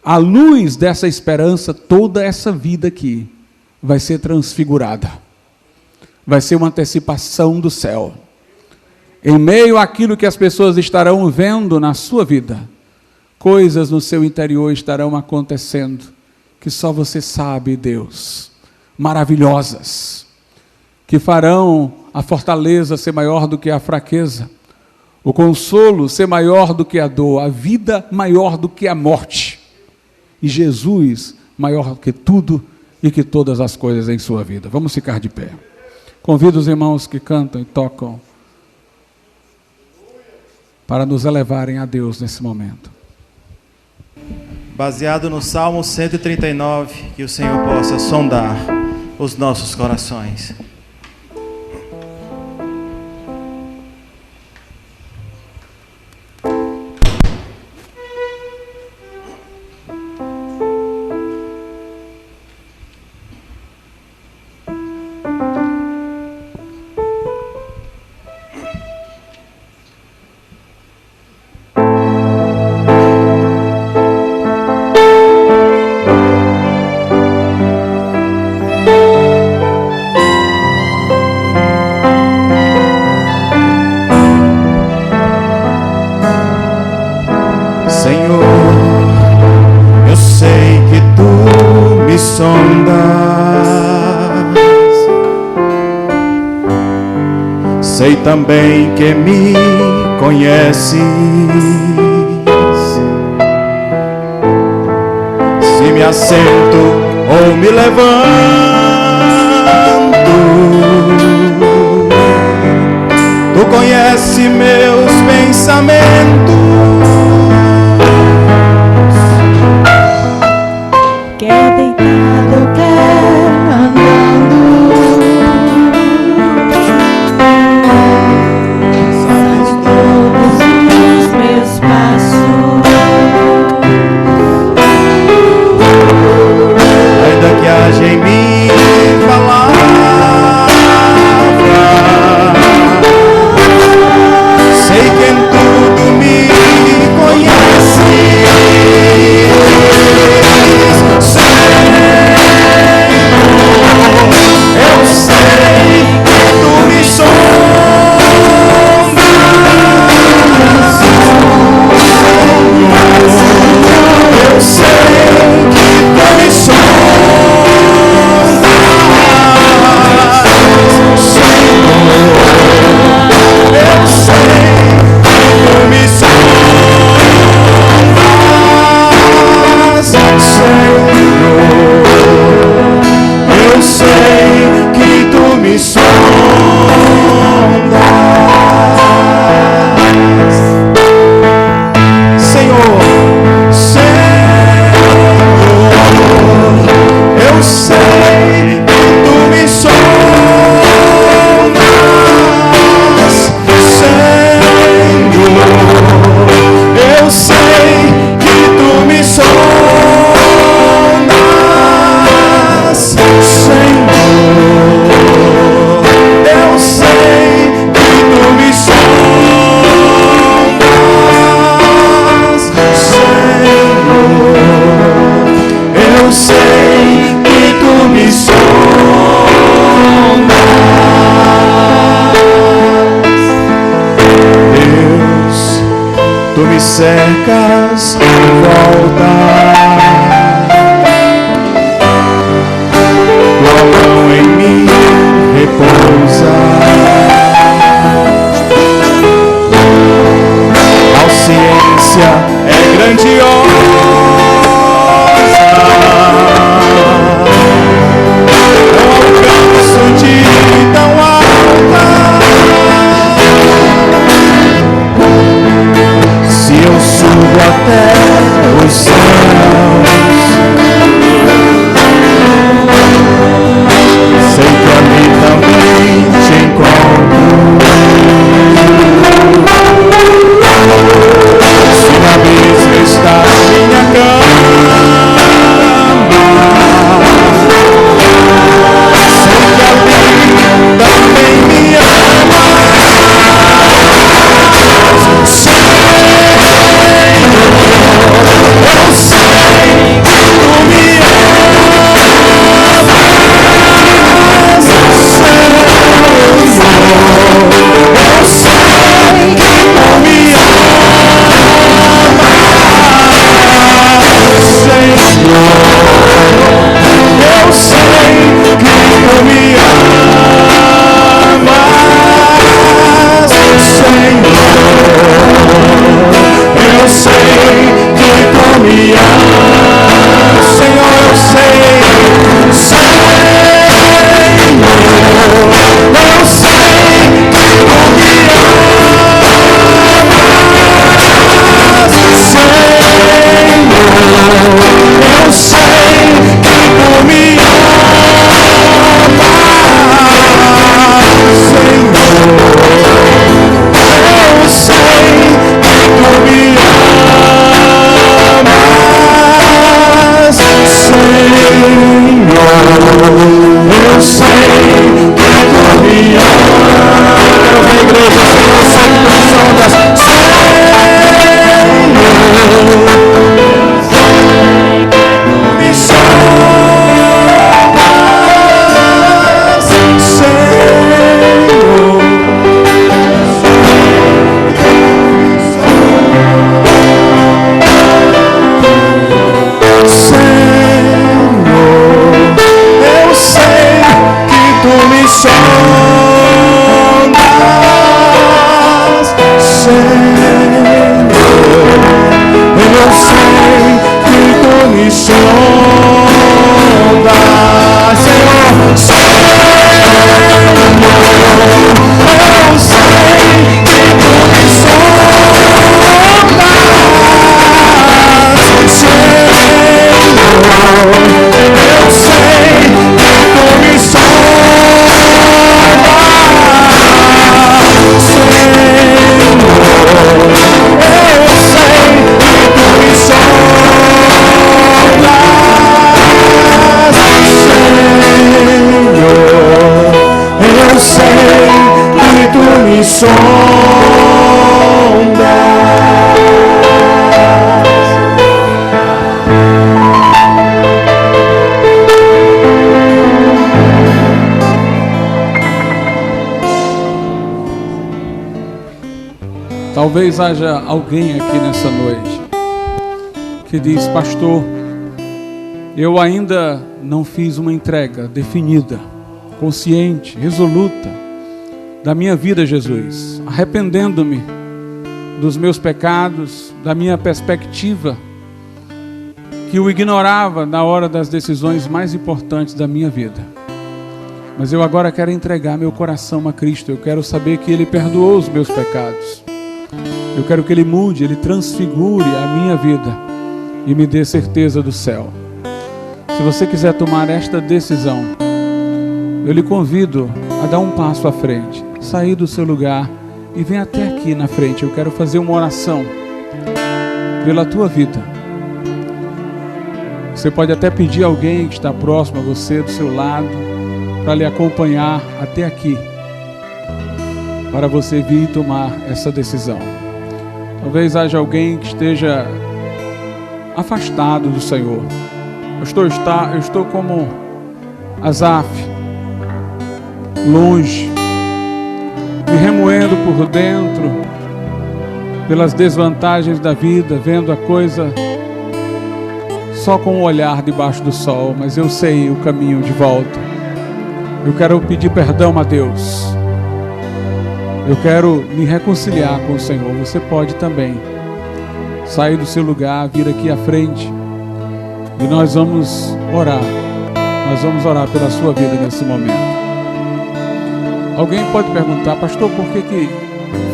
À luz dessa esperança, toda essa vida aqui vai ser transfigurada. Vai ser uma antecipação do céu. Em meio àquilo que as pessoas estarão vendo na sua vida, coisas no seu interior estarão acontecendo, que só você sabe, Deus, maravilhosas, que farão a fortaleza ser maior do que a fraqueza, o consolo ser maior do que a dor, a vida maior do que a morte, e Jesus maior que tudo e que todas as coisas em sua vida. Vamos ficar de pé. Convido os irmãos que cantam e tocam para nos elevarem a Deus nesse momento. Baseado no Salmo 139, que o Senhor possa sondar os nossos corações. Sei também que me conheces. Se me assento ou me levanto, tu conheces meus pensamentos. Quer deitado, quer andando, em mim palavra, sei que em tudo me cercas em volta. Tua mão em mim repousa. A ciência é grandiosa. Eu alcanço de tão alta. Se eu subo até os céus, sei que ali também te encontro. Se na mesa está minha cama, sei que ali também me ama. Eu sei que tu me amas, Senhor. Eu sei que tu me amas, Senhor. Eu sei que tu me amas, Senhor. Eu sei que tu me amas, Senhor. Eu sei, Senhor. Eu sei que tu me amas, Senhor. Eu sei que tu me amas, Senhor. Eu sei que tu me amas, Senhor. Eu sei que tu me amas. Eu venho, igreja, eu sei que tu sondas, Senhor. Me sondas, Senhor. Eu sei que tu me sondas, Senhor. Eu sei que tu me sondas, Senhor. Eu sei que tu me sondas, Senhor. Eu sei que tu me sondas, Talvez haja alguém aqui nessa noite que diz: pastor, eu ainda não fiz uma entrega definida, consciente, resoluta da minha vida a Jesus, arrependendo-me dos meus pecados, da minha perspectiva, que o ignorava na hora das decisões mais importantes da minha vida. Mas eu agora quero entregar meu coração a Cristo. Eu quero saber que Ele perdoou os meus pecados. Eu quero que Ele mude, Ele transfigure a minha vida e me dê certeza do céu. Se você quiser tomar esta decisão, eu lhe convido a dar um passo à frente, sair do seu lugar e vem até aqui na frente. Eu quero fazer uma oração pela tua vida. Você pode até pedir a alguém que está próximo a você, do seu lado, para lhe acompanhar até aqui, para você vir tomar essa decisão. Talvez haja alguém que esteja afastado do Senhor. Eu estou como Asaf, longe, me remoendo por dentro, pelas desvantagens da vida, vendo a coisa só com o olhar debaixo do sol, mas eu sei o caminho de volta. Eu quero pedir perdão a Deus. Eu quero me reconciliar com o Senhor. Você pode também sair do seu lugar, vir aqui à frente e nós vamos orar. Nós vamos orar pela sua vida nesse momento. Alguém pode perguntar, pastor, por que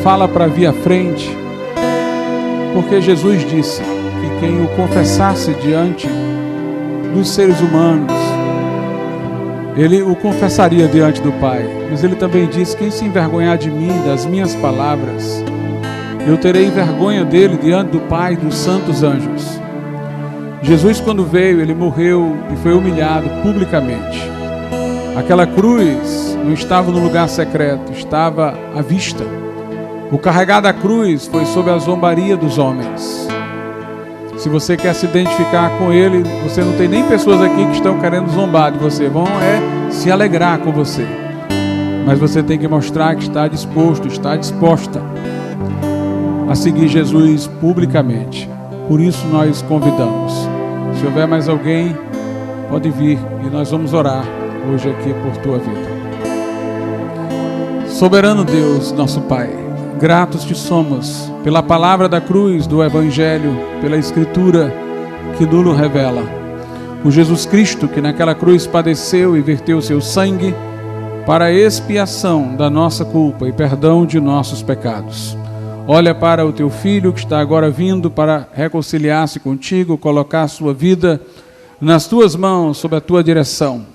fala para vir à frente? Porque Jesus disse que quem o confessasse diante dos seres humanos, ele o confessaria diante do Pai. Mas ele também disse, quem se envergonhar de mim, das minhas palavras, eu terei vergonha dele diante do Pai e dos santos anjos. Jesus, quando veio, ele morreu e foi humilhado publicamente. Aquela cruz não estava no lugar secreto, estava à vista. O carregar da cruz foi sob a zombaria dos homens. Se você quer se identificar com ele, você não tem nem pessoas aqui que estão querendo zombar de você, vão se alegrar com você. Mas você tem que mostrar que está disposto, está disposta a seguir Jesus publicamente. Por isso nós convidamos. Se houver mais alguém, pode vir e nós vamos orar hoje aqui por tua vida. Soberano Deus, nosso Pai, gratos te somos pela palavra da cruz do Evangelho, pela Escritura que nos revela. O Jesus Cristo que naquela cruz padeceu e verteu seu sangue para a expiação da nossa culpa e perdão de nossos pecados. Olha para o teu filho que está agora vindo para reconciliar-se contigo, colocar a sua vida nas tuas mãos, sob a tua direção.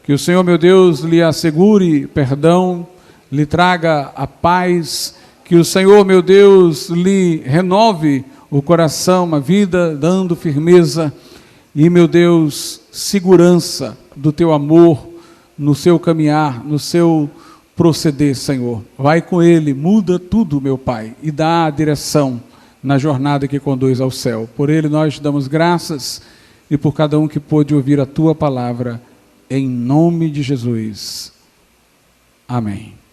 Que o Senhor, meu Deus, lhe assegure perdão, lhe traga a paz. Que o Senhor, meu Deus, lhe renove o coração, a vida, dando firmeza e, meu Deus, segurança do teu amor no seu caminhar, no seu proceder, Senhor. Vai com ele, muda tudo, meu Pai, e dá a direção na jornada que conduz ao céu. Por ele nós te damos graças e por cada um que pôde ouvir a tua palavra, em nome de Jesus. Amém.